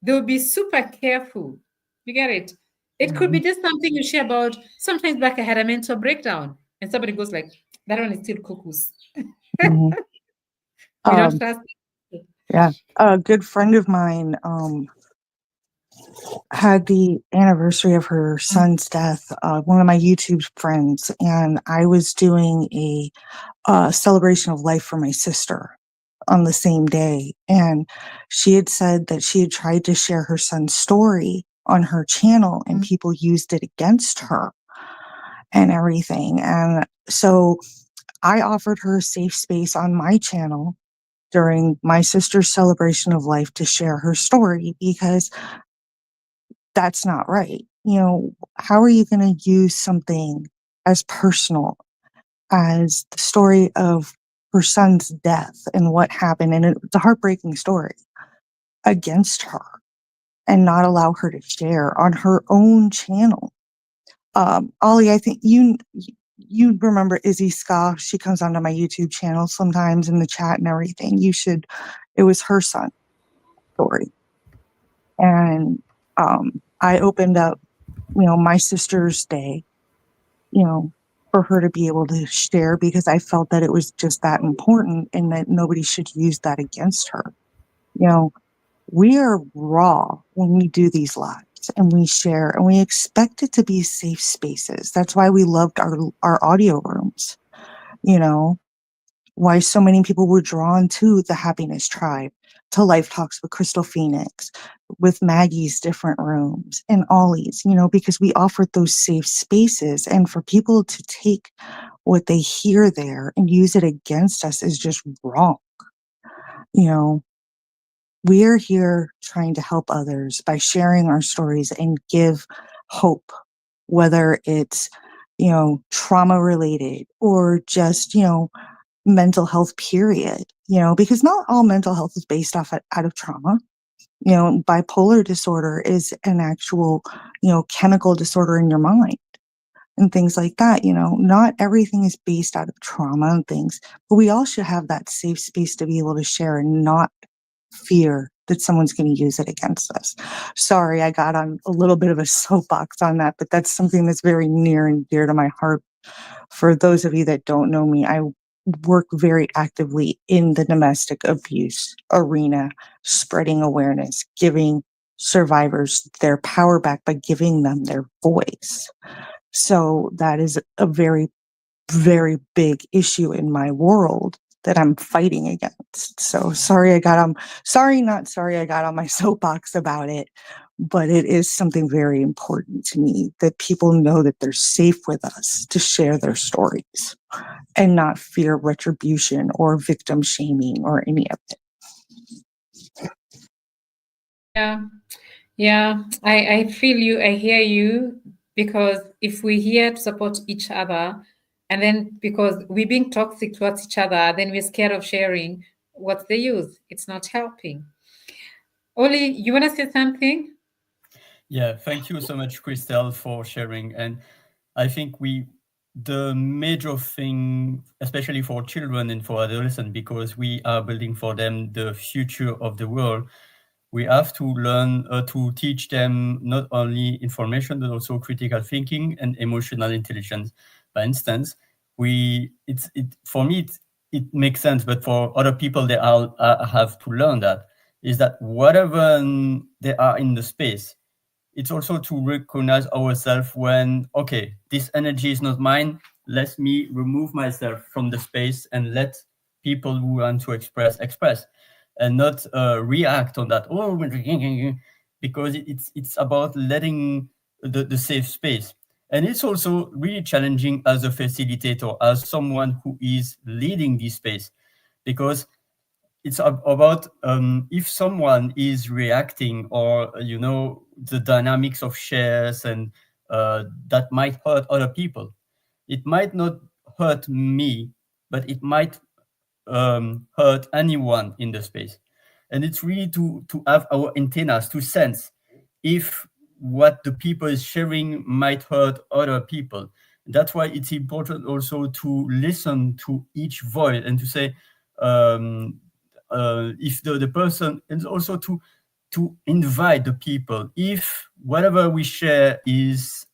They will be super careful. You get it? It could be just something you share about. Sometimes back I had a mental breakdown, and somebody goes like, that one is still cuckoos. Mhm. We don't trust. Yeah, a good friend of mine had the anniversary of her son's death, one of my YouTube friends, and I was doing a celebration of life for my sister on the same day. And she had said that she had tried to share her son's story on her channel, and people used it against her and everything. And so I offered her a safe space on my channel during my sister's celebration of life to share her story, because that's not right. You know, how are you going to use something as personal as the story of her son's death and what happened, and it's a heartbreaking story, against her, and not allow her to share on her own channel? Ollie, I think you remember Izzy Ska. She comes onto my YouTube channel sometimes in the chat and everything. It was her son's story. And I opened up, my sister's day, for her to be able to share, because I felt that it was just that important and that nobody should use that against her. We are raw when we do these lives and we share, and we expect it to be safe spaces. That's why we loved our audio rooms, why so many people were drawn to the Happiness Tribe, to Life Talks with Crystal Phoenix, with Maggie's different rooms, and Ollie's, because we offered those safe spaces. And for people to take what they hear there and use it against us is just wrong. We are here trying to help others by sharing our stories and give hope, whether it's, trauma related or just, mental health, period, because not all mental health is based out of trauma. Bipolar disorder is an actual, chemical disorder in your mind and things like that. Not everything is based out of trauma and things, but we all should have that safe space to be able to share and not fear that someone's going to use it against us. Sorry, I got on a little bit of a soapbox on that, but that's something that's very near and dear to my heart. For those of you that don't know me, I work very actively in the domestic abuse arena, spreading awareness, giving survivors their power back by giving them their voice. So that is a very, very big issue in my world that I'm fighting against. So sorry I got on my soapbox about it, but it is something very important to me that people know that they're safe with us to share their stories and not fear retribution or victim shaming or any of it. Yeah, I feel you, I hear you, because if we're here to support each other, and then because we're being toxic towards each other, then we're scared of sharing, what's the use? It's not helping. Oli, you want to say something? Yeah, thank you so much, Christelle, for sharing. And I think the major thing, especially for children and for adolescents, because we are building for them the future of the world, we have to learn to teach them not only information, but also critical thinking and emotional intelligence. For instance, for me, it makes sense, but for other people, they all have to learn that, is that whatever they are in the space, it's also to recognize ourselves when, okay, this energy is not mine, let me remove myself from the space and let people who want to express, and not react on that, because it's about letting the safe space. And it's also really challenging as a facilitator, as someone who is leading this space, because it's about if someone is reacting, or the dynamics of shares, and that might hurt other people. It might not hurt me, but it might hurt anyone in the space. And it's really to have our antennas to sense if what the people is sharing might hurt other people. That's why it's important also to listen to each voice and to say, if the person, and also to invite the people, if whatever we share is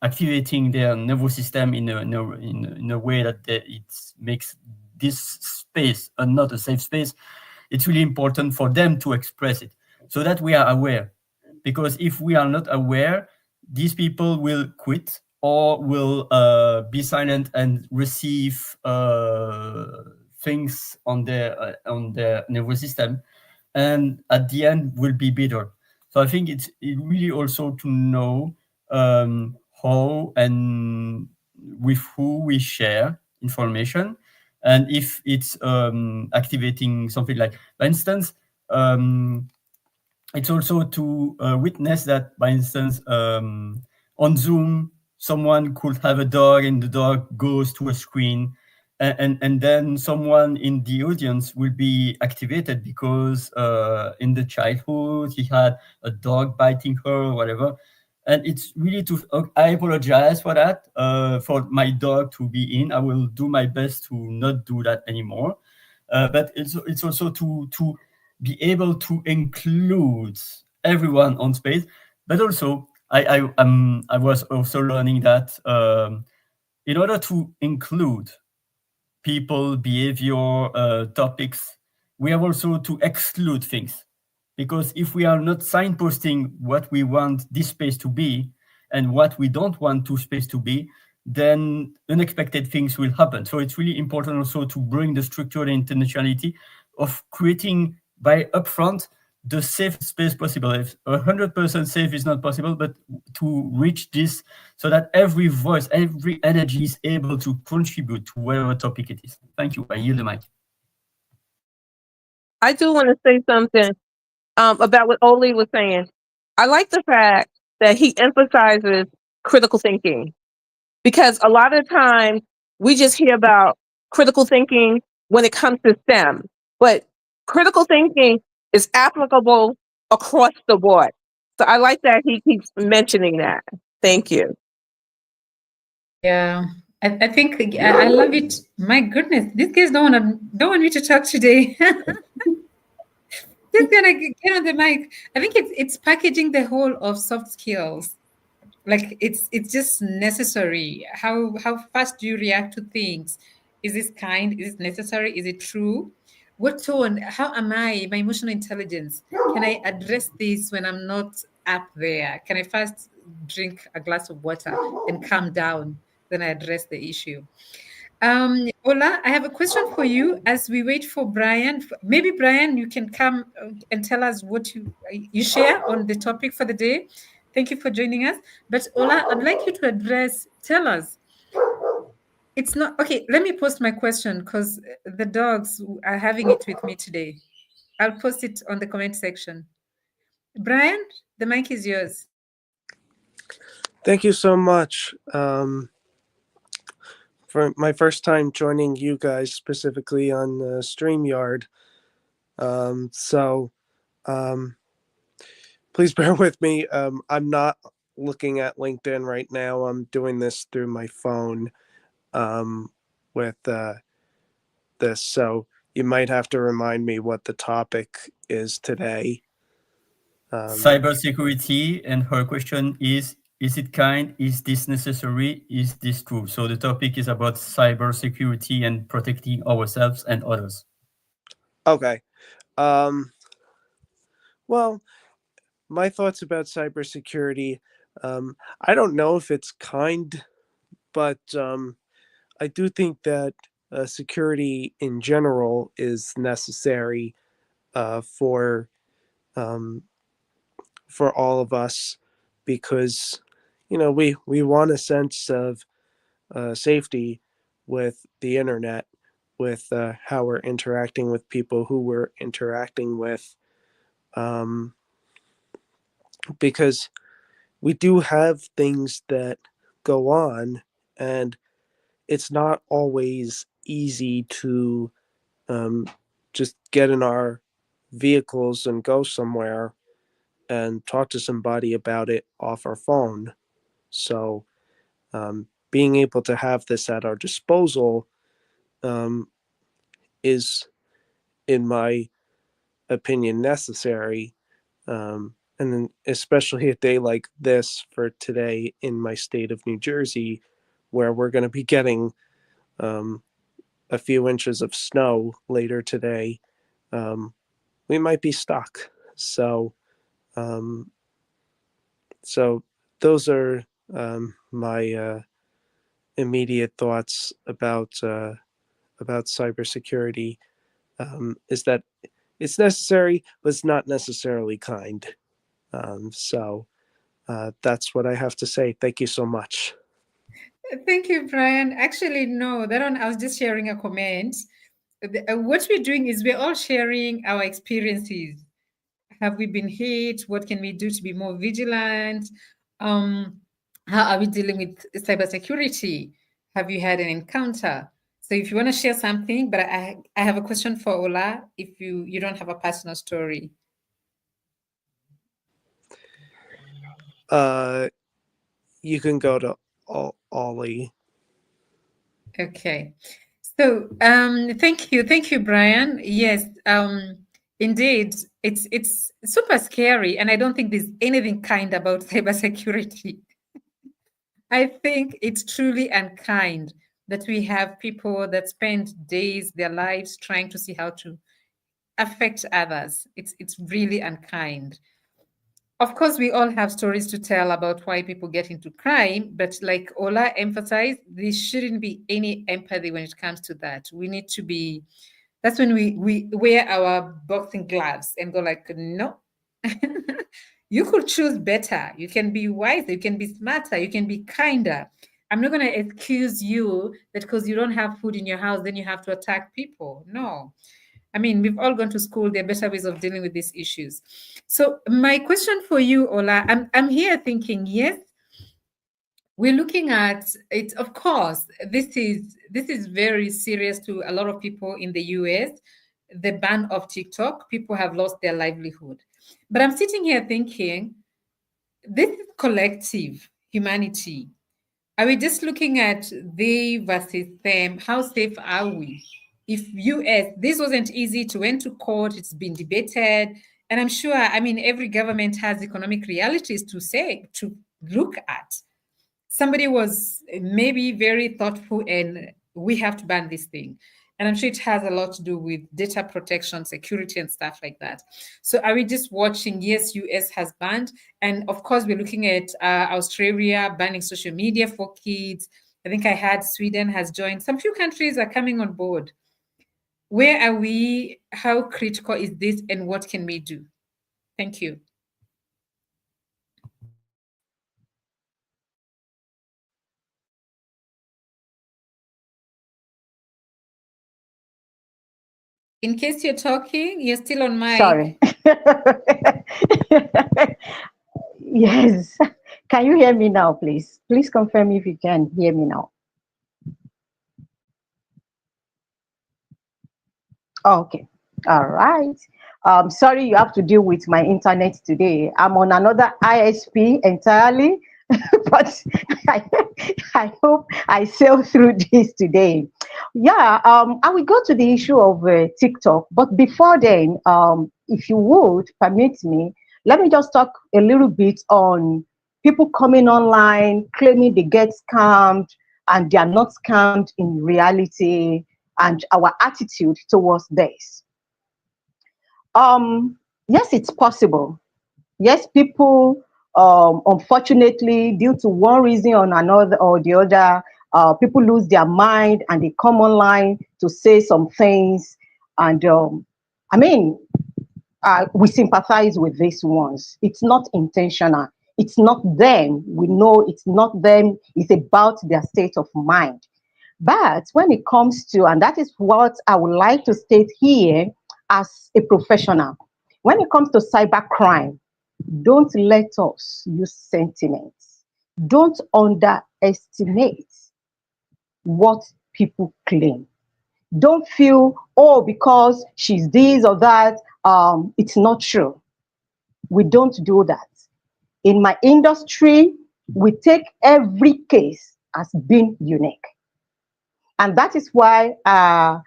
activating their nervous system in a way that it makes this space not a safe space, it's really important for them to express it, so that we are aware. Because if we are not aware, these people will quit or will be silent and receive things on their nervous system, and at the end will be bitter. So I think it's really also to know how and with who we share information, and if it's activating something like, for instance, it's also to witness that, by instance, on Zoom, someone could have a dog and the dog goes to a screen, and then someone in the audience will be activated because in the childhood he had a dog biting her or whatever. And it's really I apologize for that, for my dog to be in. I will do my best to not do that anymore. But it's also to be able to include everyone on space. But also, I was also learning that in order to include people, behavior, topics, we have also to exclude things. Because if we are not signposting what we want this space to be and what we don't want to space to be, then unexpected things will happen. So it's really important also to bring the structure and intentionality of creating by upfront the safe space possible. If 100% safe is not possible, but to reach this so that every voice, every energy is able to contribute to whatever topic it is. Thank you. I yield the mic. I do want to say something about what Oli was saying. I like the fact that he emphasizes critical thinking, because a lot of times we just hear about critical thinking when it comes to STEM, but critical thinking is applicable across the board. So I like that he keeps mentioning that. Thank you. Yeah, I think I love it. My goodness, these guys don't want me to talk today. Just gonna get on the mic. I think it's packaging the whole of soft skills. Like it's just necessary. How fast do you react to things? Is this kind? Is it necessary? Is it true? What tone? How am I? My emotional intelligence. Can I address this when I'm not up there? Can I first drink a glass of water and calm down? Then I address the issue. Ola, I have a question for you as we wait for Brian. Maybe Brian, you can come and tell us what you share on the topic for the day. Thank you for joining us. But Ola, I'd like you to tell us. It's not okay. Let me post my question because the dogs are having it with me today. I'll post it on the comment section. Brian, the mic is yours. Thank you so much. For my first time joining you guys specifically on StreamYard. Please bear with me. I'm not looking at LinkedIn right now. I'm doing this through my phone with this. So you might have to remind me what the topic is today. Cybersecurity, and her question is it kind? Is this necessary? Is this true? So the topic is about cybersecurity and protecting ourselves and others. Okay. Well, my thoughts about cybersecurity, I don't know if it's kind, but I do think that security in general is necessary for all of us, because we want a sense of safety with the internet, with how we're interacting with people who we're interacting with, because we do have things that go on, and it's not always easy to just get in our vehicles and go somewhere and talk to somebody about it off our phone. So being able to have this at our disposal is, in my opinion, necessary. And then especially a day like this for today in my state of New Jersey, where we're going to be getting a few inches of snow later today, we might be stuck. So those are my immediate thoughts about cybersecurity. Is that it's necessary, but it's not necessarily kind. So that's what I have to say. Thank you so much. Thank you, Brian. Actually, no, that one, I was just sharing a comment. What we're doing is we're all sharing our experiences. Have we been hit? What can we do to be more vigilant? How are we dealing with cybersecurity? Have you had an encounter? So if you want to share something, but I have a question for Ola if you don't have a personal story. You can go to Ollie. Okay. So thank you, Brian. Yes, indeed, it's super scary, and I don't think there's anything kind about cybersecurity. I think it's truly unkind that we have people that spend days, their lives trying to see how to affect others. It's really unkind. Of course, we all have stories to tell about why people get into crime, but like Ola emphasized, there shouldn't be any empathy when it comes to that. We need to be, that's when we wear our boxing gloves and go like, no, you could choose better. You can be wiser, you can be smarter, you can be kinder. I'm not going to excuse you that because you don't have food in your house, then you have to attack people. No. I mean, we've all gone to school. There are better ways of dealing with these issues. So my question for you, Ola, I'm here thinking, yes, we're looking at it. Of course, this is very serious to a lot of people in the US. The ban of TikTok, people have lost their livelihood. But I'm sitting here thinking, this is collective humanity. Are we just looking at they versus them? How safe are we? if US, this wasn't easy to went to court, it's been debated. And I'm sure, I mean, every government has economic realities to look at. Somebody was maybe very thoughtful and we have to ban this thing. And I'm sure it has a lot to do with data protection, security, and stuff like that. So are we just watching? Yes, US has banned. And of course, we're looking at Australia banning social media for kids. I think I heard Sweden has joined. Some few countries are coming on board. Where are we? How critical is this? And what can we do? Thank you. In case you're talking, you're still on mic. Sorry. Yes. Can you hear me now, please? Please confirm if you can hear me now. Okay. All right. Sorry, you have to deal with my internet today. I'm on another ISP entirely, but I hope I sail through this today. Yeah, I will go to the issue of TikTok, but before then, if you would permit me, let me just talk a little bit on people coming online, claiming they get scammed, and they are not scammed in reality, and our attitude towards this. Yes, it's possible. Yes, people, unfortunately, due to one reason or another or the other, people lose their mind and they come online to say some things. And I mean, we sympathize with these ones. It's not intentional. It's not them. We know it's not them. It's about their state of mind. But when it comes to, and that is what I would like to state here as a professional, when it comes to cybercrime, don't let us use sentiments. Don't underestimate what people claim. Don't feel, oh, because she's this or that, it's not true. We don't do that. In my industry, we take every case as being unique. And that is why I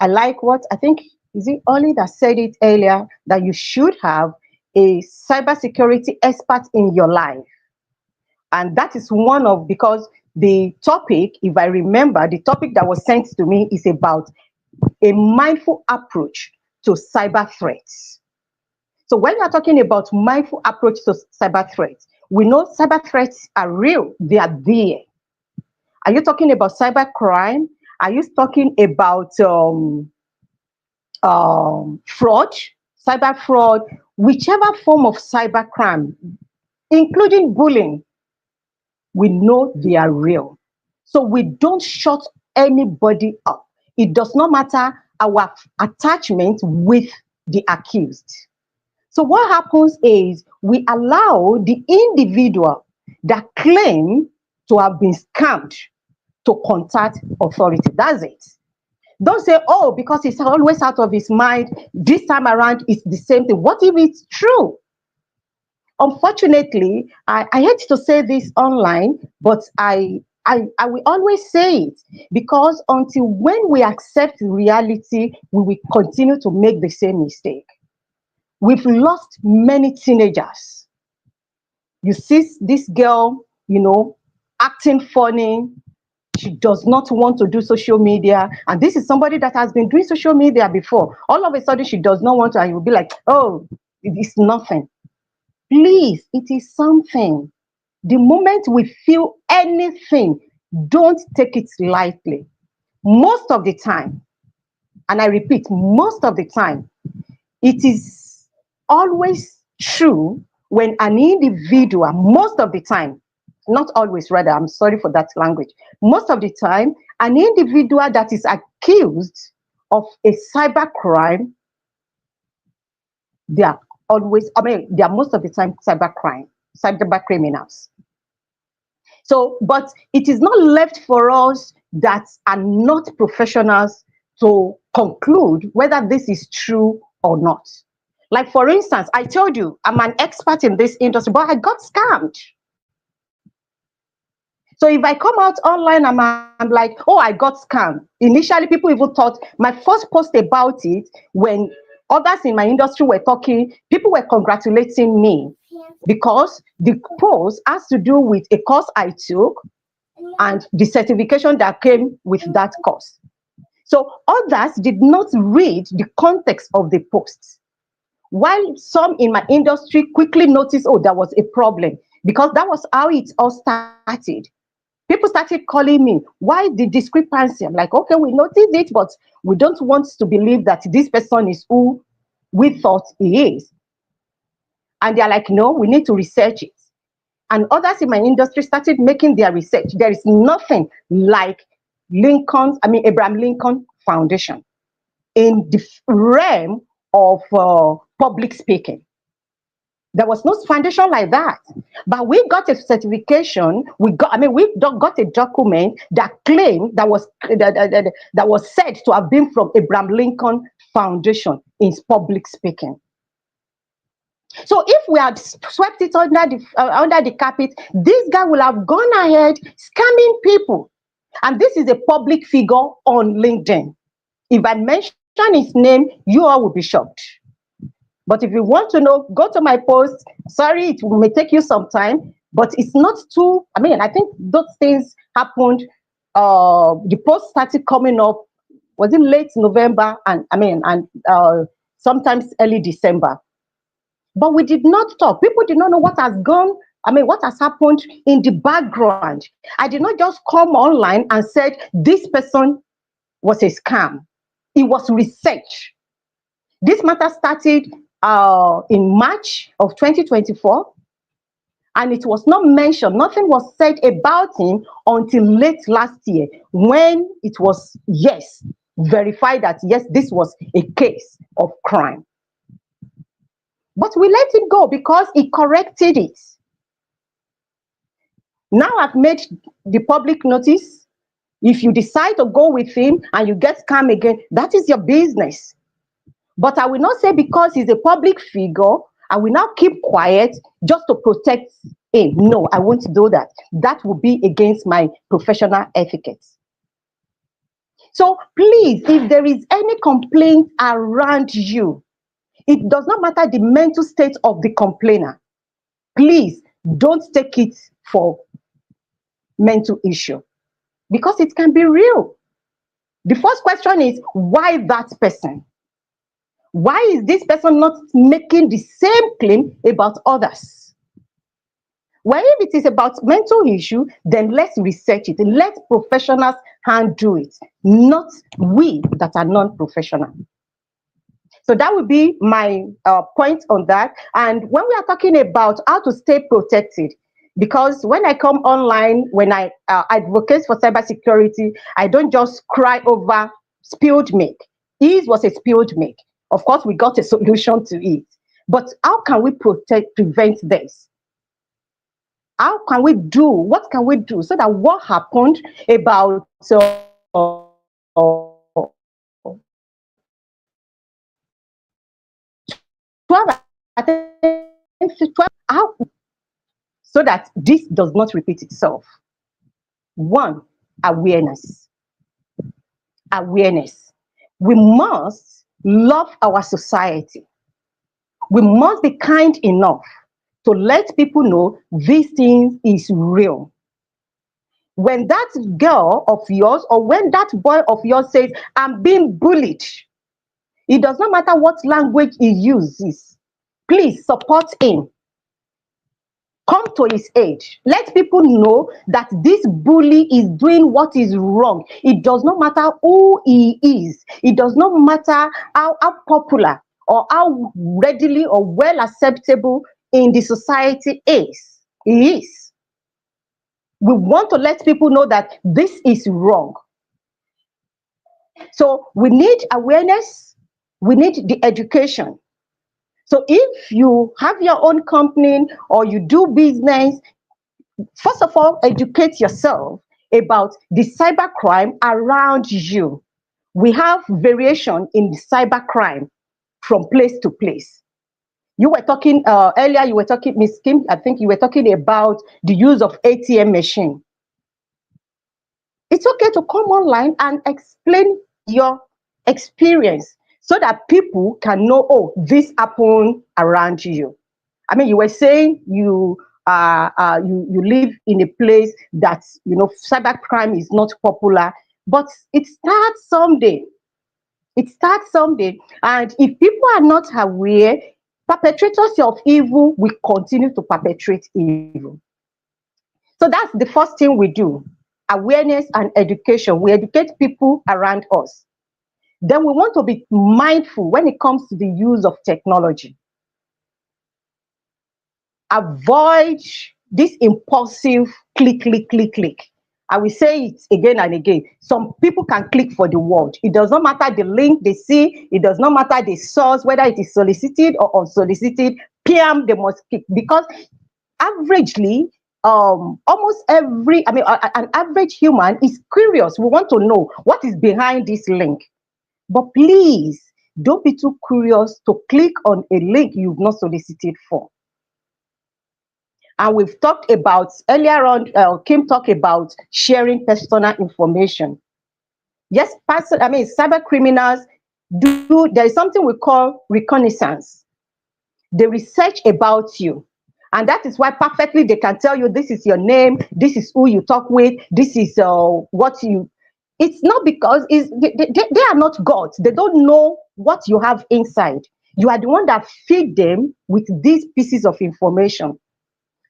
like what I think, is it Oli that said it earlier, that you should have a cybersecurity expert in your life. And that is one of, because the topic, if I remember, the topic that was sent to me is about a mindful approach to cyber threats. So when we are talking about mindful approach to cyber threats, we know cyber threats are real, they are there. Are you talking about cyber crime? Are you talking about fraud, cyber fraud, whichever form of cyber crime, including bullying? We know they are real. So we don't shut anybody up. It does not matter our attachment with the accused. So what happens is we allow the individual that claim to have been scammed to contact authority. That's it. Don't say, oh, because he's always out of his mind, this time around it's the same thing. What if it's true? Unfortunately, I hate to say this online, but I will always say it, because until when we accept reality, we will continue to make the same mistake. We've lost many teenagers. You see this girl, you know, acting funny. She does not want to do social media. And this is somebody that has been doing social media before. All of a sudden, she does not want to, and you'll be like, oh, it's nothing. Please, it is something. The moment we feel anything, don't take it lightly. Most of the time, and I repeat, most of the time, it is always true when an individual, most of the time, not always, rather, I'm sorry for that language, most of the time, an individual that is accused of a cyber crime, they are always, I mean, they are most of the time cyber criminals. So, but it is not left for us that are not professionals to conclude whether this is true or not. Like, for instance, I told you I'm an expert in this industry, but I got scammed. So if I come out online and I'm like, oh, I got scammed. Initially, people even thought my first post about it, when others in my industry were talking, people were congratulating me because the post has to do with a course I took and the certification that came with that course. So others did not read the context of the posts. While some in my industry quickly noticed, oh, there was a problem, because that was how it all started. People started calling me, why the discrepancy? I'm like, okay, we noticed it, but we don't want to believe that this person is who we thought he is. And they're like, no, we need to research it. And others in my industry started making their research. There is nothing like Abraham Lincoln Foundation in the realm of public speaking. There was no foundation like that, but we got a certification. We got a document that claimed that was said to have been from Abraham Lincoln Foundation in public speaking. So if we had swept it under the carpet, this guy will have gone ahead scamming people. And this is a public figure on LinkedIn. If I mention his name, you all will be shocked. But if you want to know, go to my post. Sorry, it may take you some time, but it's not too, I think those things happened. The post started coming up, was it late November and sometimes early December. But we did not talk. People did not know what has happened in the background. I did not just come online and said this person was a scam. It was research. This matter started in March of 2024, and it was not mentioned. Nothing was said about him until late last year, when it was, yes, verified that, yes, this was a case of crime. But we let it go because he corrected it. Now I've made the public notice. If you decide to go with him and you get scammed again, that is your business. But I will not say because he's a public figure, I will now keep quiet just to protect him. No, I won't do that. That will be against my professional etiquette. So please, if there is any complaint around you, it does not matter the mental state of the complainer. Please don't take it for mental issue, because it can be real. The first question is, why that person? Why is this person not making the same claim about others? Well, if it is about mental issue, then let's research it. Let professionals handle it, not we that are non-professional. So that would be my point on that. And when we are talking about how to stay protected, because when I come online, when I advocate for cybersecurity, I don't just cry over spilled milk. His was a spilled milk. Of course, we got a solution to it. But how can we prevent this? How can we do? What can we do so that what happened about 12, how, so that this does not repeat itself? One, awareness. Awareness. We must love our society. We must be kind enough to let people know this thing is real. When that girl of yours or when that boy of yours says, I'm being bullied, it does not matter what language he uses. Please support him. Come to his aid. Let people know that this bully is doing what is wrong. It does not matter who he is. It does not matter how popular or how readily or well acceptable in the society he is. We want to let people know that this is wrong. So we need awareness. We need the education. So if you have your own company or you do business, first of all, educate yourself about the cybercrime around you. We have variation in the cybercrime from place to place. You were talking earlier, Ms. Kim, I think you were talking about the use of ATM machine. It's okay to come online and explain your experience so that people can know, oh, this happened around you. I mean, you were saying you live in a place that, you know, cybercrime is not popular, but it starts someday. It starts someday. And if people are not aware, perpetrators of evil will continue to perpetrate evil. So that's the first thing we do. Awareness and education. We educate people around us. Then we want to be mindful when it comes to the use of technology. Avoid this impulsive click, click, click, click. I will say it again and again. Some people can click for the word. It does not matter the link they see. It does not matter the source, whether it is solicited or unsolicited. PM, they must click, because averagely, almost every, I mean, an average human is curious. We want to know what is behind this link. But please, don't be too curious to click on a link you've not solicited for. And we've talked about, earlier on, Kim talked about sharing personal information. Yes, cyber criminals there is something we call reconnaissance. They research about you. And that is why perfectly they can tell you, this is your name, this is who you talk with, this is what you... It's not because they are not gods. They don't know what you have inside. You are the one that feed them with these pieces of information.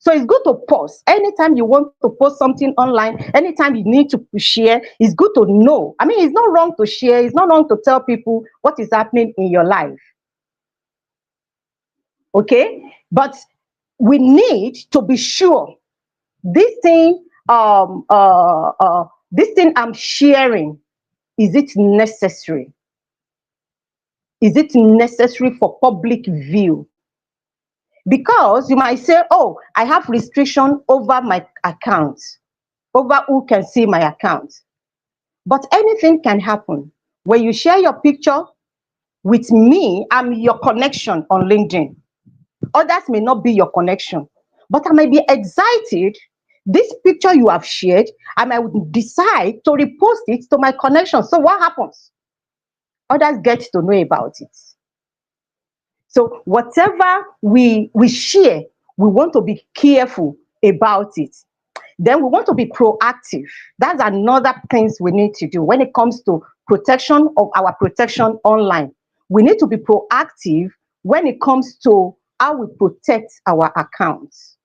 So it's good to post. Anytime you want to post something online, anytime you need to share, it's good to know. I mean, it's not wrong to share. It's not wrong to tell people what is happening in your life. Okay? But we need to be sure this thing I'm sharing, is it necessary? Is it necessary for public view? Because you might say, oh, I have restriction over my account, over who can see my account. But anything can happen. When you share your picture with me, I'm your connection on LinkedIn. Others may not be your connection, but I may be excited. This picture you have shared, I might decide to repost it to my connection. So what happens? Others get to know about it. So whatever we share, we want to be careful about it. Then we want to be proactive. That's another thing we need to do when it comes to protection of our protection online. We need to be proactive when it comes to how we protect our accounts.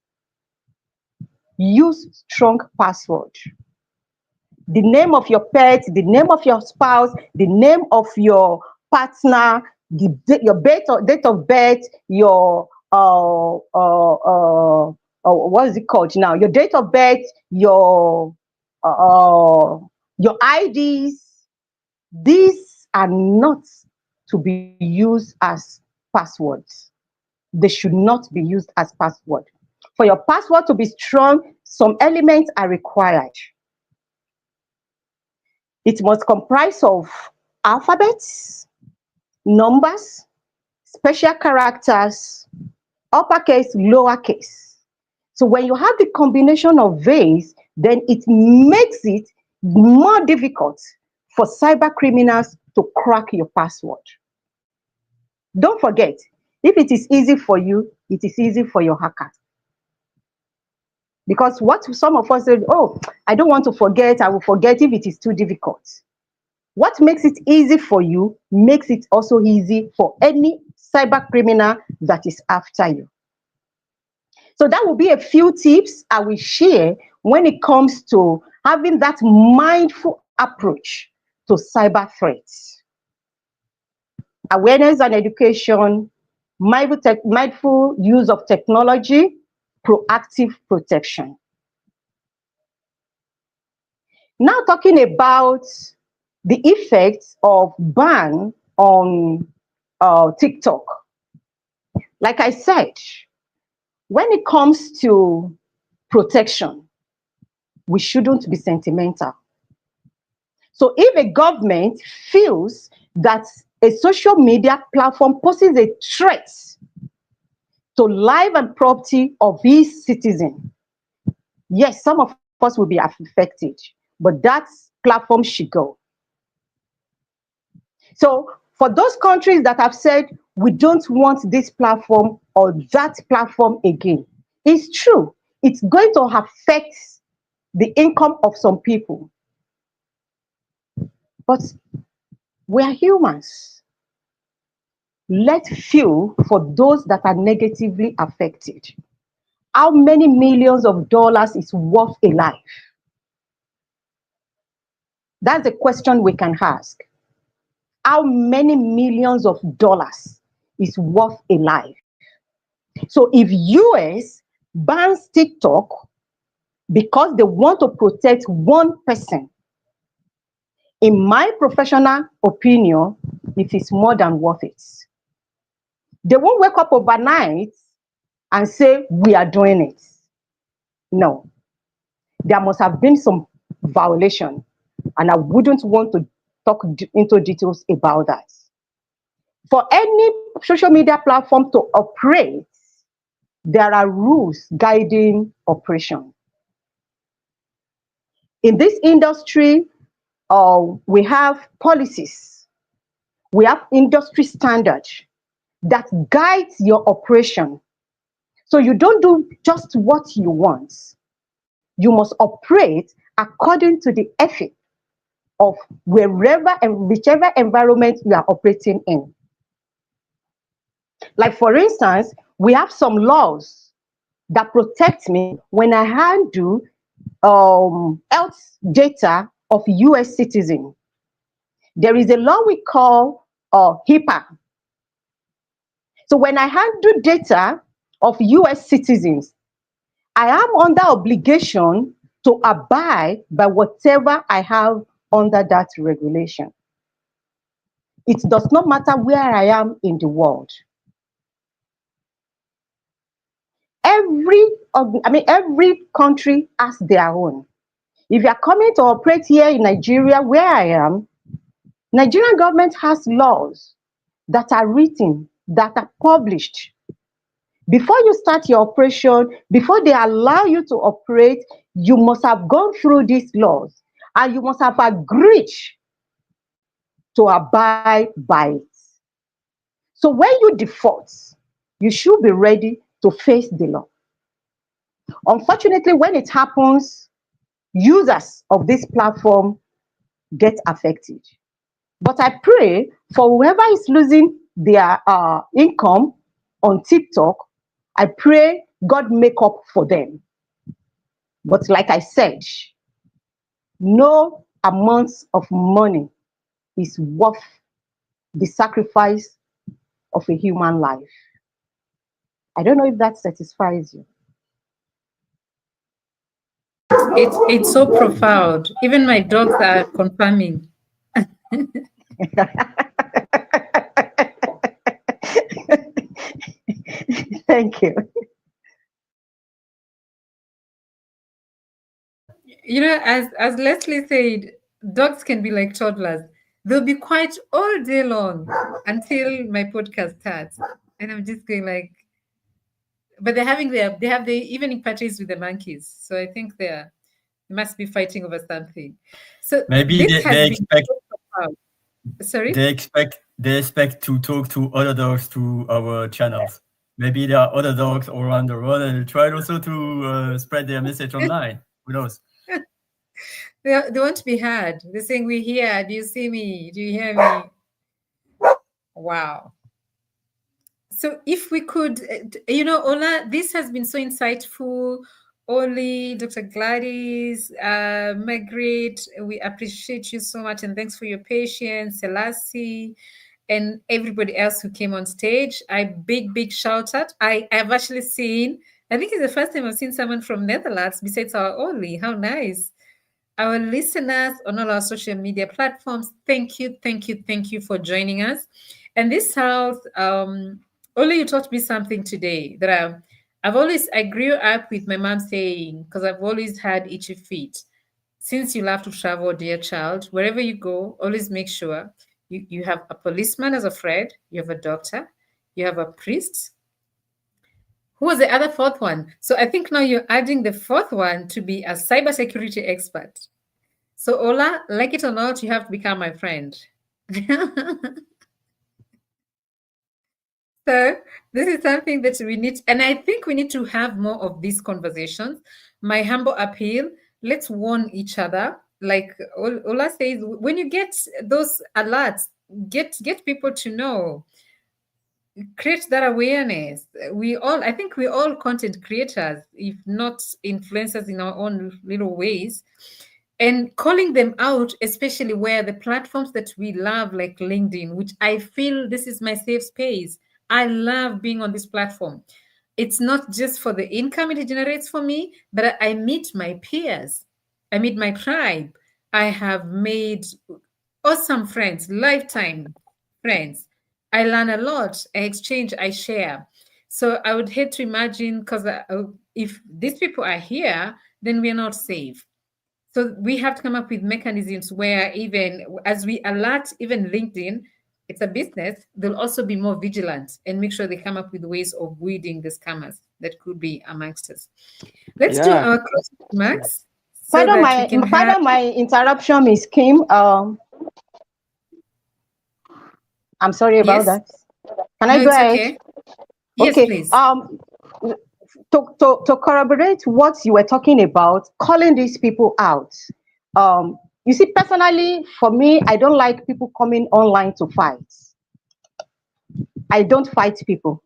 Use strong password. The name of your pet, the name of your spouse, the name of your partner, your date of birth, your what is it called now? Your date of birth, your IDs. These are not to be used as passwords. They should not be used as password. For your password to be strong, some elements are required. It must comprise of alphabets, numbers, special characters, uppercase, lowercase. So when you have the combination of these, then it makes it more difficult for cyber criminals to crack your password. Don't forget, if it is easy for you, it is easy for your hacker. Because what some of us say, oh, I don't want to forget, I will forget if it is too difficult. What makes it easy for you makes it also easy for any cyber criminal that is after you. So that will be a few tips I will share when it comes to having that mindful approach to cyber threats. Awareness and education, mindful use of technology, proactive protection. Now talking about the effects of ban on TikTok. Like I said, when it comes to protection, we shouldn't be sentimental. So if a government feels that a social media platform poses a threat to life and property of its citizens, yes, some of us will be affected. but that platform should go. So for those countries that have said, we don't want this platform or that platform again, it's true. It's going to affect the income of some people. But we are humans. Let's feel for those that are negatively affected. How many millions of dollars is worth a life? That's the question we can ask. How many millions of dollars is worth a life? So if US bans TikTok because they want to protect one person, in my professional opinion, it is more than worth it. They won't wake up overnight and say, we are doing it. No. There must have been some violation, and I wouldn't want to talk into details about that. For any social media platform to operate, there are rules guiding operation. In this industry, we have policies, we have industry standards that guides your operation. So you don't do just what you want. You must operate according to the ethic of wherever and whichever environment you are operating in. Like for instance, we have some laws that protect me when I handle health data of US citizens. There is a law we call HIPAA. So when I handle data of US citizens, I am under obligation to abide by whatever I have under that regulation. It does not matter where I am in the world. Every country has their own. If you are coming to operate here in Nigeria, where I am, Nigerian government has laws that are written, that are published. Before you start your operation, before they allow you to operate, you must have gone through these laws and you must have agreed to abide by it. So when you default, you should be ready to face the law. Unfortunately, when it happens, users of this platform get affected. But I pray for whoever is losing their income on TikTok, I pray God make up for them. But like I said, no amount of money is worth the sacrifice of a human life. I don't know if that satisfies you. It's so profound. Even my dogs are confirming. Thank you. You know, as Leslie said, dogs can be like toddlers. They'll be quiet all day long until my podcast starts. And I'm just going like, but they have the evening parties with the monkeys. So I think they must be fighting over something. So maybe they expect. Sorry? They expect to talk to other dogs through our channels. Maybe there are other dogs all around the world and they try also to spread their message online. Who knows? They want to be heard. They're saying, we're here. Do you see me? Do you hear me? Wow. So if we could, Ola, this has been so insightful. Oli, Dr. Gladys, Margaret, we appreciate you so much. And thanks for your patience, Selassie, and everybody else who came on stage. Big shout out. I've actually seen, I think it's the first time I've seen someone from Netherlands besides our Oli. How nice. Our listeners on all our social media platforms, thank you for joining us. And this house, Oli, you taught me something today that I grew up with my mom saying, because I've always had itchy feet. Since you love to travel, dear child, wherever you go, always make sure you have a policeman as a friend, you have a doctor, you have a priest. Who was the other fourth one? So I think now you're adding the fourth one to be a cybersecurity expert. So Ola, like it or not, you have to become my friend. So this is something that we need, and I think we need to have more of these conversations. My humble appeal, let's warn each other. Like Ola says, when you get those alerts, get people to know, create that awareness. I think we're all content creators, if not influencers in our own little ways. And calling them out, especially where the platforms that we love, like LinkedIn, which I feel this is my safe space. I love being on this platform. It's not just for the income it generates for me, but I meet my peers. I meet my tribe. I have made awesome friends, lifetime friends. I learn a lot. I exchange, I share. So I would hate to imagine, because if these people are here, then we're not safe. So we have to come up with mechanisms where even as we alert even LinkedIn, it's a business, they'll also be more vigilant and make sure they come up with ways of weeding the scammers that could be amongst us. Let's do Yeah. our closing remarks so that we can have... Pardon my interruption, Miss Kim. I'm sorry about Yes. that. Can No, I go it's ahead? okay. Yes, Okay. please. To corroborate what you were talking about, calling these people out. You see, personally, for me, I don't like people coming online to fight. I don't fight people.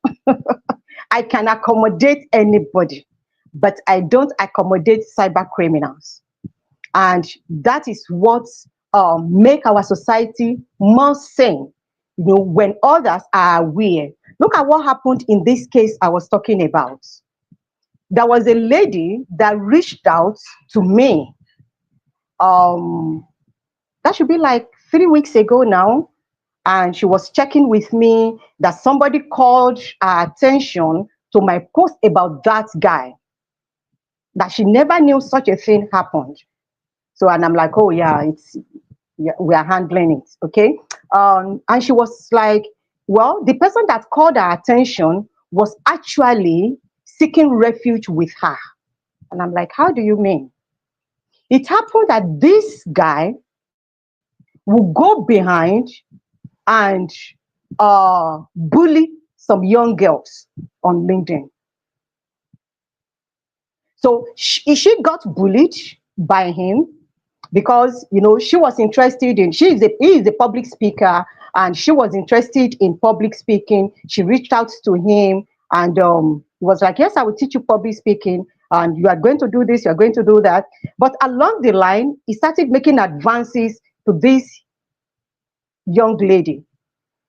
I can accommodate anybody, but I don't accommodate cyber criminals. And that is what make our society more sane. You know, when others are aware. Look at what happened in this case I was talking about. There was a lady that reached out to me. That should be like 3 weeks ago now. And she was checking with me that somebody called her attention to my post about that guy, that she never knew such a thing happened. So, and I'm like, oh yeah, we are handling it, okay? And she was like, well, the person that called her attention was actually seeking refuge with her. And I'm like, how do you mean? It happened that this guy will go behind and bully some young girls on LinkedIn. So she got bullied by him because, you know, she was interested in, he is a public speaker, and she was interested in public speaking. She reached out to him and he was like, yes, I will teach you public speaking, and you are going to do this, you are going to do that. But along the line, he started making advances to this young lady.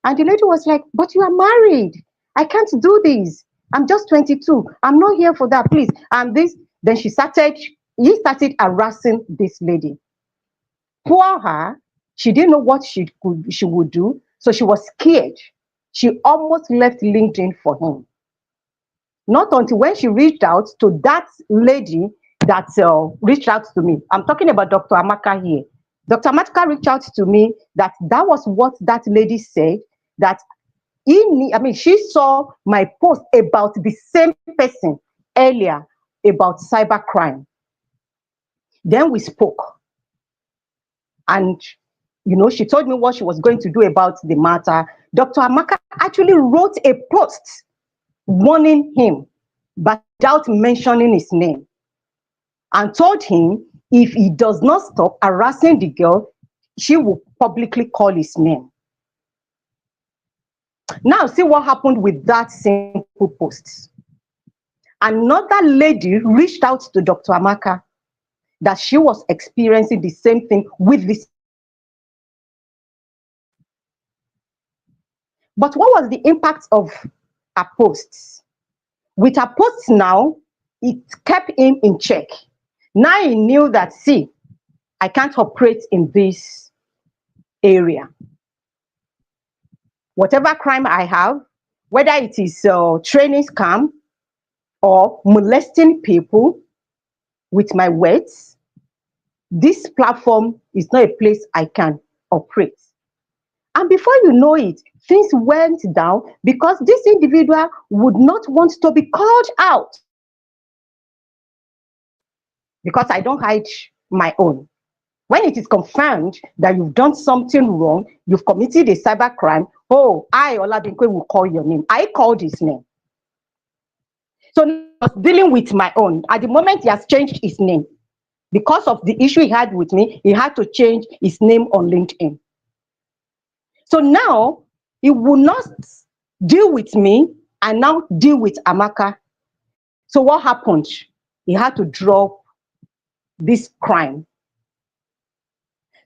And the lady was like, but you are married. I can't do this. I'm just 22. I'm not here for that, please. And this, then he started harassing this lady. Poor her, she didn't know what she would do. So she was scared. She almost left LinkedIn for him. Not until when she reached out to that lady that reached out to me. I'm talking about Dr. Amaka here. Dr. Amaka reached out to me that was what that lady said, that she saw my post about the same person earlier about cybercrime. Then we spoke. And, you know, she told me what she was going to do about the matter. Dr. Amaka actually wrote a post warning him, but without mentioning his name, and told him if he does not stop harassing the girl, she will publicly call his name. Now, see what happened with that simple post. Another lady reached out to Dr. Amaka that she was experiencing the same thing with this. But what was the impact of her posts? With her posts now, it kept him in check. Now he knew that, see, I can't operate in this area. Whatever crime I have, whether it is training scam or molesting people with my words, this platform is not a place I can operate. And before you know it, things went down because this individual would not want to be called out. Because I don't hide my own. When it is confirmed that you've done something wrong, you've committed a cyber crime, oh, I, Olabimpe, will call your name. I called his name. So I was dealing with my own. At the moment, he has changed his name. Because of the issue he had with me, he had to change his name on LinkedIn. So now, he will not deal with me and now deal with Amaka. So what happened? He had to drop this crime.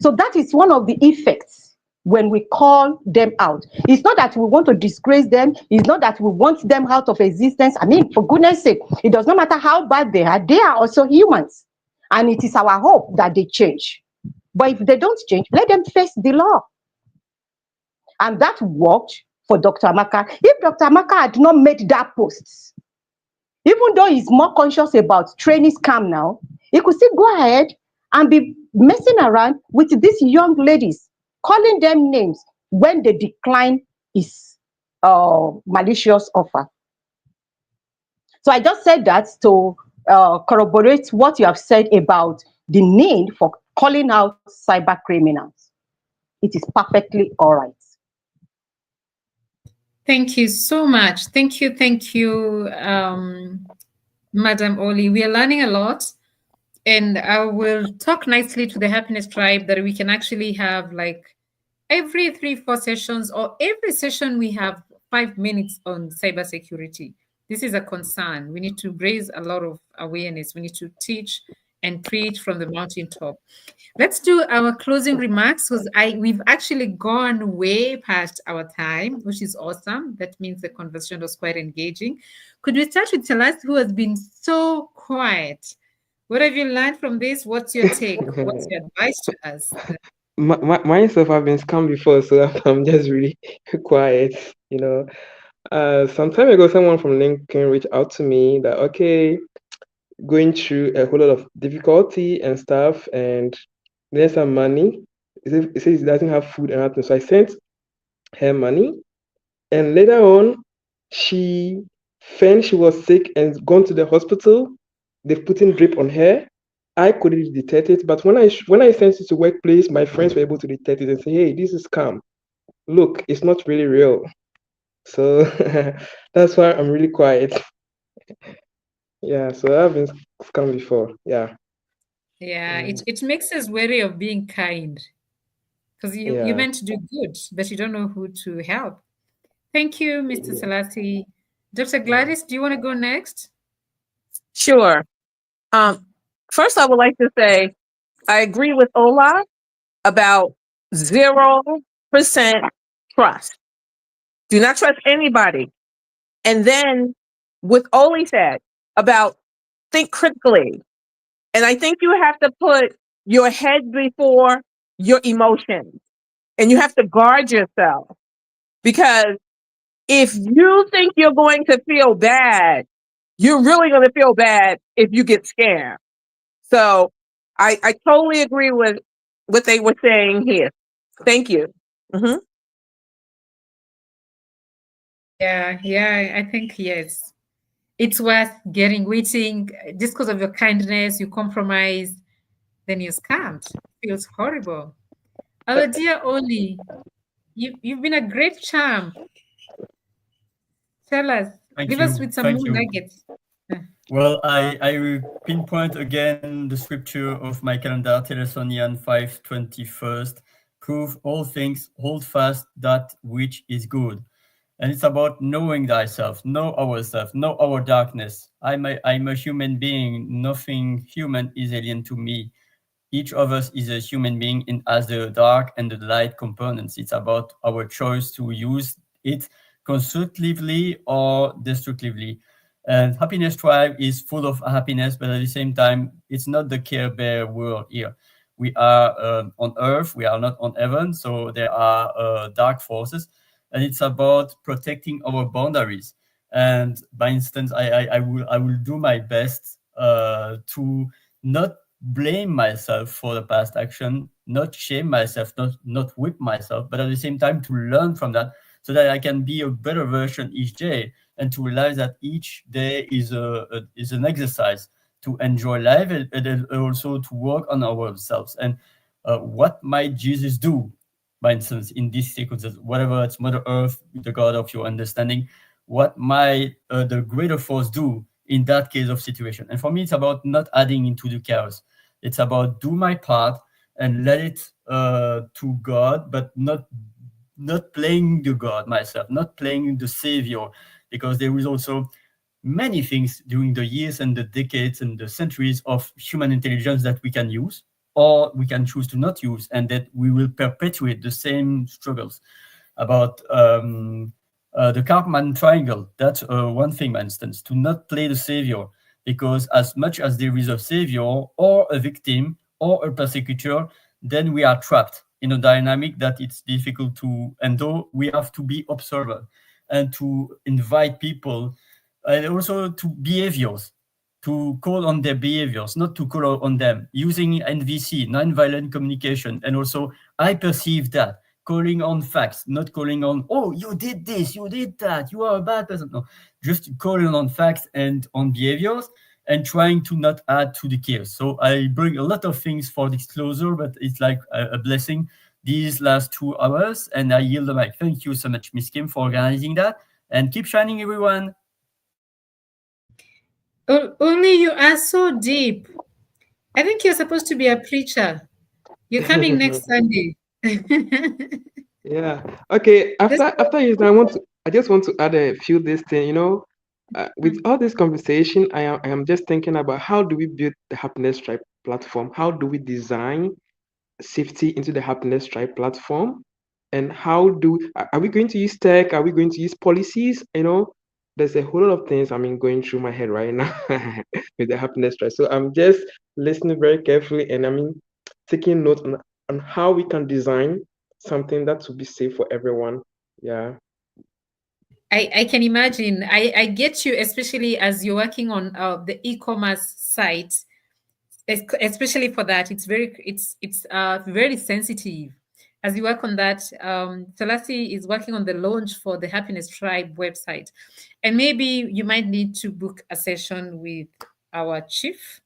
So that is one of the effects when we call them out. It's not that we want to disgrace them. It's not that we want them out of existence. I mean, for goodness sake, it does not matter how bad they are also humans. And it is our hope that they change. But if they don't change, let them face the law. And that worked for Dr. Amaka. If Dr. Amaka had not made that post, even though he's more conscious about training scam now, he could still go ahead and be messing around with these young ladies, calling them names when they decline his malicious offer. So I just said that to corroborate what you have said about the need for calling out cyber criminals. It is perfectly all right. Thank you so much. Thank you, Madam Oli. We are learning a lot. And I will talk nicely to the Happiness Tribe that we can actually have like every 3-4 sessions, or every session we have 5 minutes on cybersecurity. This is a concern. We need to raise a lot of awareness. We need to teach and preach from the mountaintop. Let's do our closing remarks, because we've actually gone way past our time, which is awesome. That means the conversation was quite engaging. Could we start with Celeste, who has been so quiet? What have you learned from this? What's your take? What's your advice to us? Myself, I've been scammed before, so I'm just really quiet, you know. Some time ago, someone from LinkedIn reached out to me that, okay, going through a whole lot of difficulty and stuff, and there's some money. It says it doesn't have food and nothing. So I sent her money, and later on, she found she was sick and gone to the hospital. They've put in drip on her. I couldn't detect it, but when I sent it to workplace, my friends were able to detect it and say, "Hey, this is scam. Look, it's not really real." So that's why I'm really quiet. Yeah, so I've been scammed before. Yeah. Yeah, it makes us wary of being kind, because you Yeah. meant to do good, but you don't know who to help. Thank you, Mr. Salati. Dr. Gladys, do you want to go next? Sure. First, I would like to say I agree with Ola about 0% trust. Do not trust anybody. And then with Oli said about think critically. And I think you have to put your head before your emotions, and you have to guard yourself, because if you think you're going to feel bad, you're really going to feel bad if you get scammed. So I totally agree with what they were saying here. Thank you. Mhm. Yeah, I think yes. It's worth waiting just because of your kindness, you compromise, then you're scammed. Feels horrible. Our dear Oli, you've been a great charm. Tell us, give us with some more nuggets. Well, I will pinpoint again the scripture of my calendar, Thessalonians 5:21. Prove all things, hold fast that which is good. And it's about knowing thyself, know ourselves, know our darkness. I'm a human being. Nothing human is alien to me. Each of us is a human being and has the dark and the light components. It's about our choice to use it constructively or destructively. And Happiness Tribe is full of happiness, but at the same time, it's not the Care Bear world here. We are on Earth, we are not on heaven, so there are dark forces, and it's about protecting our boundaries. And by instance, I will do my best to not blame myself for the past action, not shame myself, not whip myself, but at the same time to learn from that, so that I can be a better version each day, and to realize that each day is an exercise to enjoy life, and also to work on ourselves. And what might Jesus do? For instance, in these sequences, whatever it's Mother Earth, the God of your understanding, what might the greater force do in that case of situation? And for me, it's about not adding into the chaos. It's about do my part and let it to God, but not playing the God myself, not playing the savior, because there is also many things during the years and the decades and the centuries of human intelligence that we can use, or we can choose to not use, and that we will perpetuate the same struggles. About the Karpman triangle, that's one thing, for instance, to not play the savior, because as much as there is a savior or a victim or a persecutor, then we are trapped in a dynamic that it's difficult to endure. We have to be observer and to invite people, and also to behaviors, to call on their behaviors, not to call on them, using NVC, non-violent communication. And also, I perceive that, calling on facts, not calling on, oh, you did this, you did that, you are a bad person. No, just calling on facts and on behaviors, and trying to not add to the chaos. So I bring a lot of things for disclosure, but it's like a blessing these last 2 hours, and I yield the mic. Thank you so much, Miss Kim, for organizing that, and keep shining, everyone. Only you are so deep. I think you're supposed to be a preacher. You're coming next Sunday. Yeah. Okay. After you, I just want to add a few this thing. You know, with all this conversation, I am just thinking about how do we build the Happiness Tribe platform? How do we design safety into the Happiness Tribe platform? And how are we going to use tech? Are we going to use policies? You know, there's a whole lot of things going through my head right now with the Happiness Tribe. So I'm just listening very carefully, and taking note on how we can design something that will be safe for everyone. Yeah. I can imagine. I get you, especially as you're working on the e-commerce site, especially for that. It's very sensitive. As you work on that, Selassie is working on the launch for the Happiness Tribe website. And maybe you might need to book a session with our chief,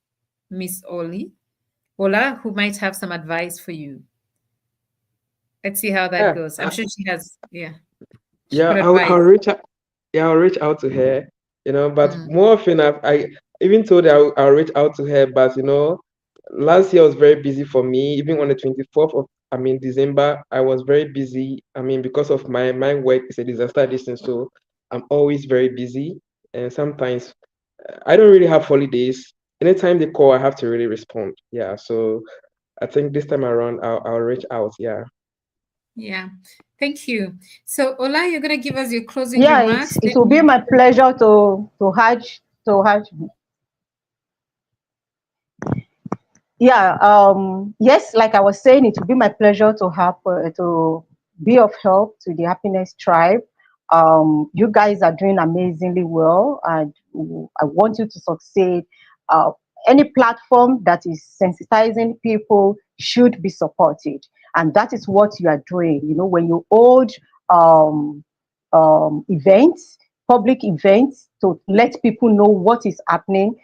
Miss Ola, who might have some advice for you. Let's see how that goes. I'm sure she has, Yeah, I'll reach out. Yeah, I'll reach out to her. You know, but more often I even told her I'll reach out to her. But you know, last year was very busy for me. Even on the 24th of December, I was very busy. Because of my work is a disaster distance, so I'm always very busy. And sometimes I don't really have holidays. Anytime they call, I have to really respond. Yeah, so I think this time around I'll reach out. Yeah. Yeah, thank you. So Ola, you're gonna give us your closing remarks. It will be my pleasure to have. Yeah. Yes, like I was saying, it will be my pleasure to have to be of help to the Happiness Tribe. You guys are doing amazingly well, and I want you to succeed. Any platform that is sensitizing people should be supported, and that is what you are doing. You know, when you hold events, public events, to let people know what is happening,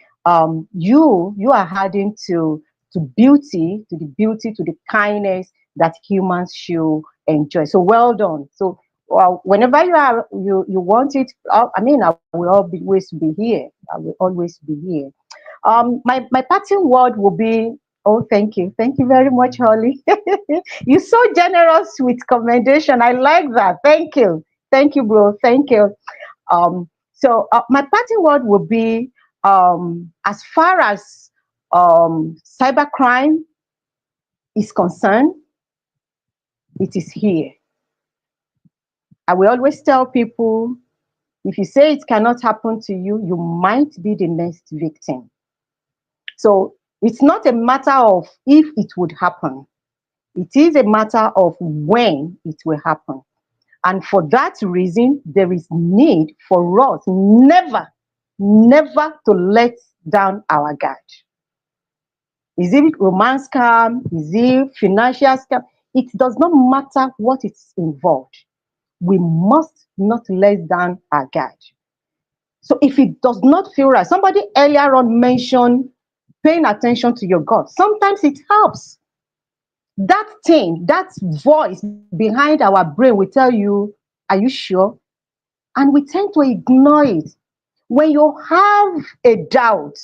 you are adding to beauty, to the kindness that humans should enjoy. So well done. So whenever you want it, I will always be here. I will always be here. My parting word will be, oh, thank you very much, Holly. You're so generous with commendation. I like that. Thank you, bro. Thank you. So my parting word will be, as far as cybercrime is concerned, it is here. I will always tell people, if you say it cannot happen to you, you might be the next victim. So it's not a matter of if it would happen. It is a matter of when it will happen. And for that reason, there is need for us never to let down our guard. Is it romance scam? Is it financial scam? It does not matter what is involved. We must not let down our guard. So if it does not feel right, somebody earlier on mentioned paying attention to your gut. Sometimes it helps. that thing, that voice behind our brain will tell you, are you sure? And we tend to ignore it. When you have a doubt,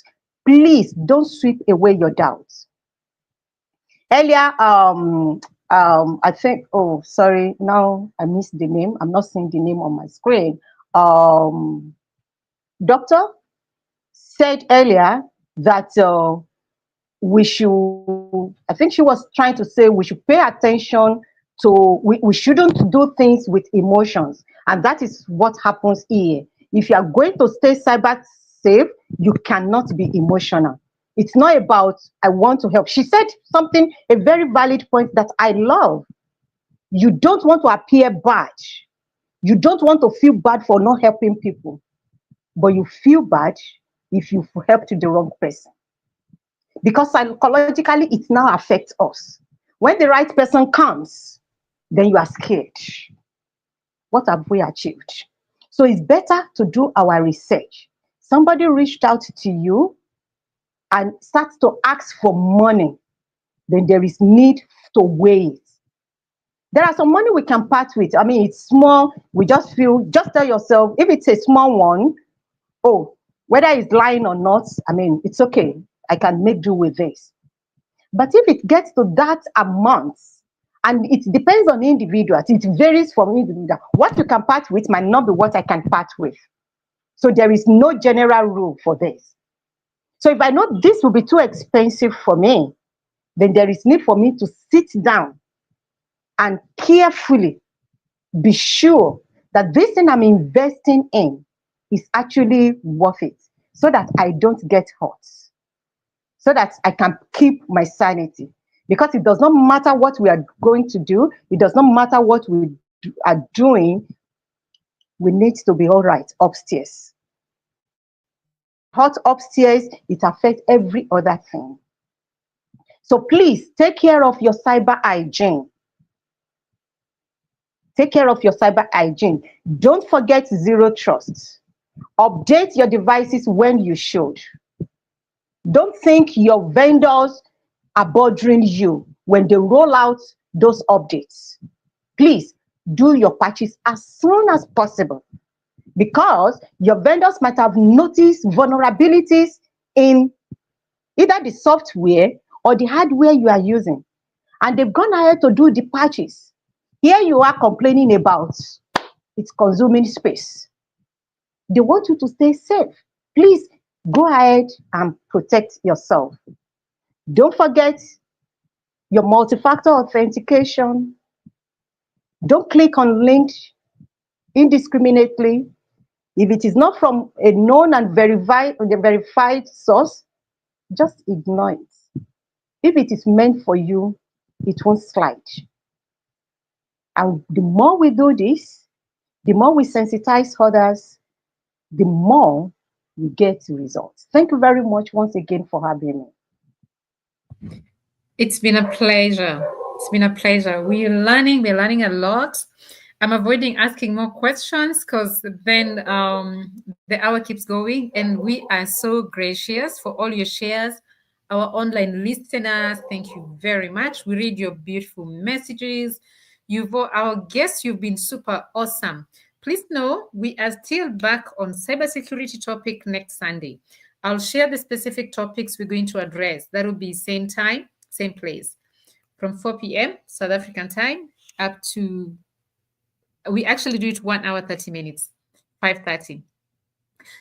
please don't sweep away your doubts. Earlier, I think, oh, sorry, now I missed the name. I'm not seeing the name on my screen. Doctor said earlier that we should, I think she was trying to say we should pay attention to, we shouldn't do things with emotions. And that is what happens here. If you are going to stay cyber safe, you cannot be emotional. It's not about, I want to help. She said something, a very valid point that I love. You don't want to appear bad. You don't want to feel bad for not helping people, but you feel bad if you've helped the wrong person. Because psychologically, it now affects us. When the right person comes, then you are scared. What have we achieved? So it's better to do our research. Somebody reached out to you and starts to ask for money, then there is need to weigh it. There are some money we can part with. I mean, it's small. We just feel, just tell yourself, if it's a small one, oh, whether it's lying or not, I mean, it's okay. I can make do with this. But if it gets to that amount, and it depends on individuals, it varies from individual. What you can part with might not be what I can part with. So there is no general rule for this. So if I know this will be too expensive for me, then there is need for me to sit down and carefully be sure that this thing I'm investing in is actually worth it, so that I don't get hurt, so that I can keep my sanity. Because it does not matter what we are going to do, it does not matter what we are doing, we need to be all right upstairs. Hot upstairs, it affects every other thing. So please take care of your cyber hygiene. Take care of your cyber hygiene. Don't forget zero trust. Update your devices when you should. Don't think your vendors are bothering you when they roll out those updates. Please do your patches as soon as possible, because your vendors might have noticed vulnerabilities in either the software or the hardware you are using, and they've gone ahead to do the patches. Here you are complaining about it's consuming space. They want you to stay safe. Please go ahead and protect yourself. Don't forget your multi-factor authentication. Don't click on links indiscriminately. If it is not from a known and verified source, just ignore it. If it is meant for you, it won't slide. And the more we do this, the more we sensitize others, the more we get results. Thank you very much once again for having me. It's been a pleasure. It's been a pleasure. We're learning a lot. I'm avoiding asking more questions because then the hour keeps going, and we are so gracious for all your shares. Our online listeners, thank you very much. We read your beautiful messages. Our guests, you've been super awesome. Please know we are still back on cybersecurity topic next Sunday. I'll share the specific topics we're going to address. That will be same time, same place, from 4 p.m. South African time up to, we actually do it 1 hour, 30 minutes, 5:30.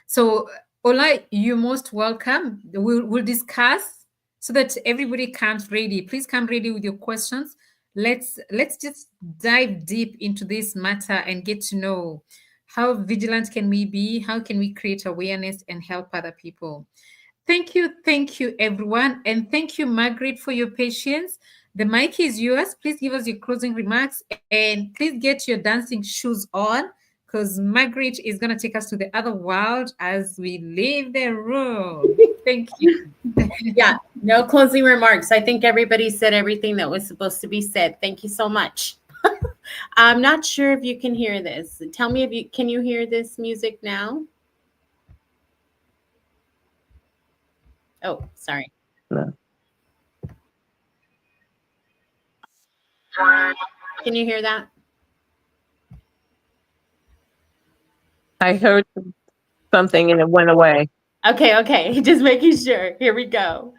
So Ola, you're most welcome. We'll discuss so that everybody comes ready. Please come ready with your questions. Let's just dive deep into this matter and get to know how vigilant can we be, how can we create awareness and help other people. Thank you, everyone. And thank you, Margaret, for your patience. The mic is yours. Please give us your closing remarks and please get your dancing shoes on because Margaret is going to take us to the other world as we leave the room. Thank you. Yeah, no closing remarks. I think everybody said everything that was supposed to be said. Thank you so much. I'm not sure if you can hear this. Tell me if can you hear this music now? Oh, sorry. No. Can you hear that? I heard something and it went away. Okay. Just making sure. Here we go.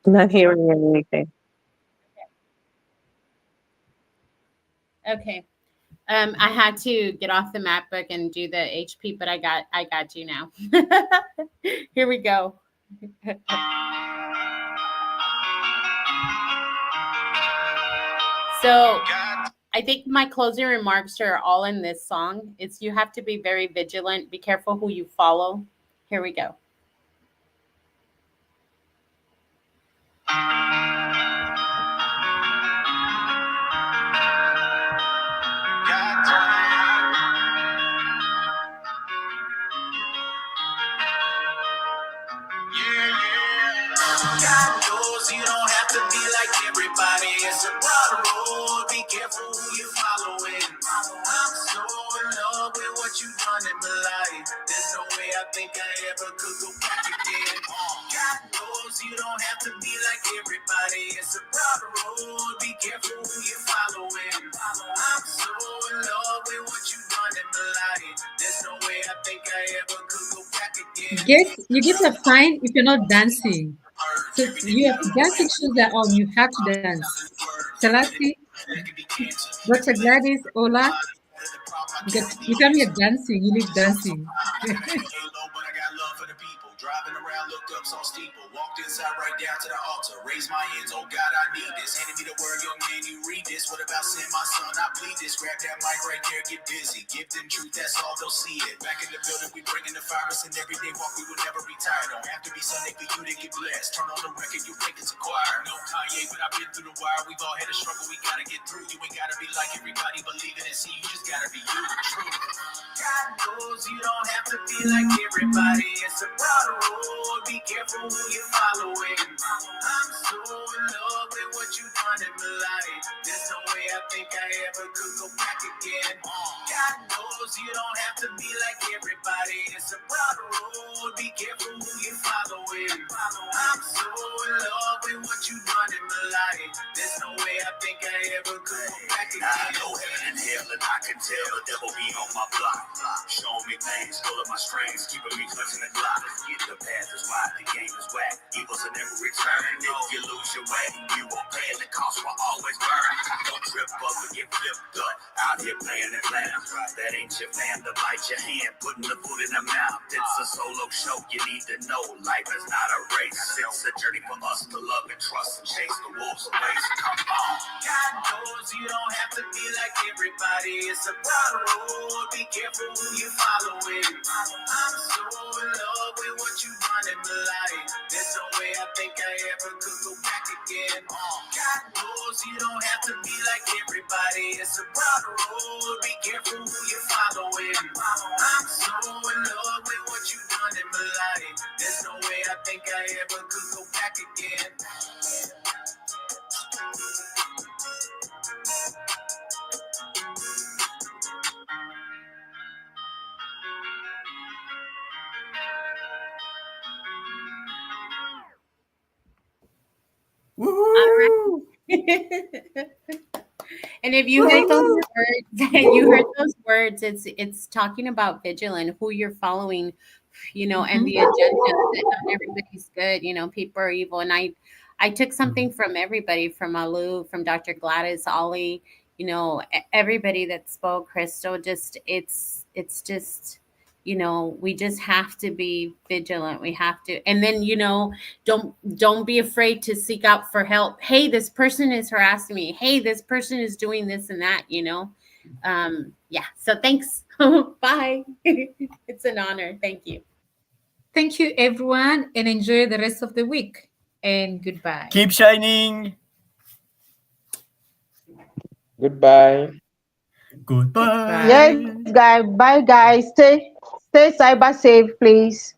I'm not hearing anything. Okay. I had to get off the MacBook and do the HP, but I got you now. Here we go. So I think my closing remarks are all in this song. It's you have to be very vigilant. Be careful who you follow. Here we go. God knows you don't have to be like everybody. It's a broad road. Be careful who you following. I'm so in love with what you've done in my life. There's no way I think I ever could go back again. God knows you don't have to be like everybody. It's a broad road. Be careful who you following. I'm so in love with what you've done in my life. There's no way I think I ever could go back again. You get a fine if you're not dancing. So you have dancing shoes are on. You have to dance. Selassie, Dr. Gladys, Ola, you come here dancing. You need dancing. Driving around, looked up, saw steeple, walked inside right down to the altar, raised my hands, oh God, I need this, handed me the word, young man, you read this, what about sin, my son, I plead this, grab that mic right there, get busy, give them truth, that's all, they'll see it, back in the building, we bringing the virus, and everyday walk, we will never retire, don't have to be Sunday for you to get blessed, turn on the record, you think it's a choir, no Kanye, but I've been through the wire, we've all had a struggle, we gotta get through, you ain't gotta be like everybody, believe it and see, you just gotta be you, true. God knows you don't have to be like everybody, it's a broad road, be careful who you're following. I'm so in love with what you've done in my life. There's no way I think I ever could go back again. God knows you don't have to be like everybody. It's a broad road, be careful who you're following. I'm so in love with what you've done in my life. There's no way I think I ever could go back again. I know heaven and hell, and I can tell the devil be on my block. Showing me things, pulling my strings, keeping me clutching the clock. The path is wide, the game is whack. Evils will never return. If you lose your way, you won't pay, and the cost will always burn. Don't trip up and get flipped up. Out here playing and playing. That ain't your fam to bite your hand, putting the food in the mouth. It's a solo show, you need to know. Life is not a race. It's a journey for us to love and trust and chase the wolves away. So come on. God knows you don't have to be like everybody. It's a broad road. Be careful who you're following. I'm so in love with what you've done in my life. There's no way I think I ever could go back again. God knows you don't have to be like everybody. It's a broad road. Be careful who you're following. I'm so in love with what you've done in my life. There's no way I think I ever could go back again. All right. And if you heard those words, it's talking about vigilant, who you're following, and the agenda that not everybody's good, people are evil. And I took something from everybody, from Alu, from Dr. Gladys, Ollie, everybody that spoke, Crystal, it's just, we just have to be vigilant. We have to, and then, don't be afraid to seek out for help. Hey, this person is harassing me. Hey, this person is doing this and that, yeah. So thanks. Bye. It's an honor. Thank you. Thank you, everyone, and enjoy the rest of the week. And goodbye. Keep shining. Goodbye. Goodbye. Yes, guys. Bye, guys. Stay cyber safe, please.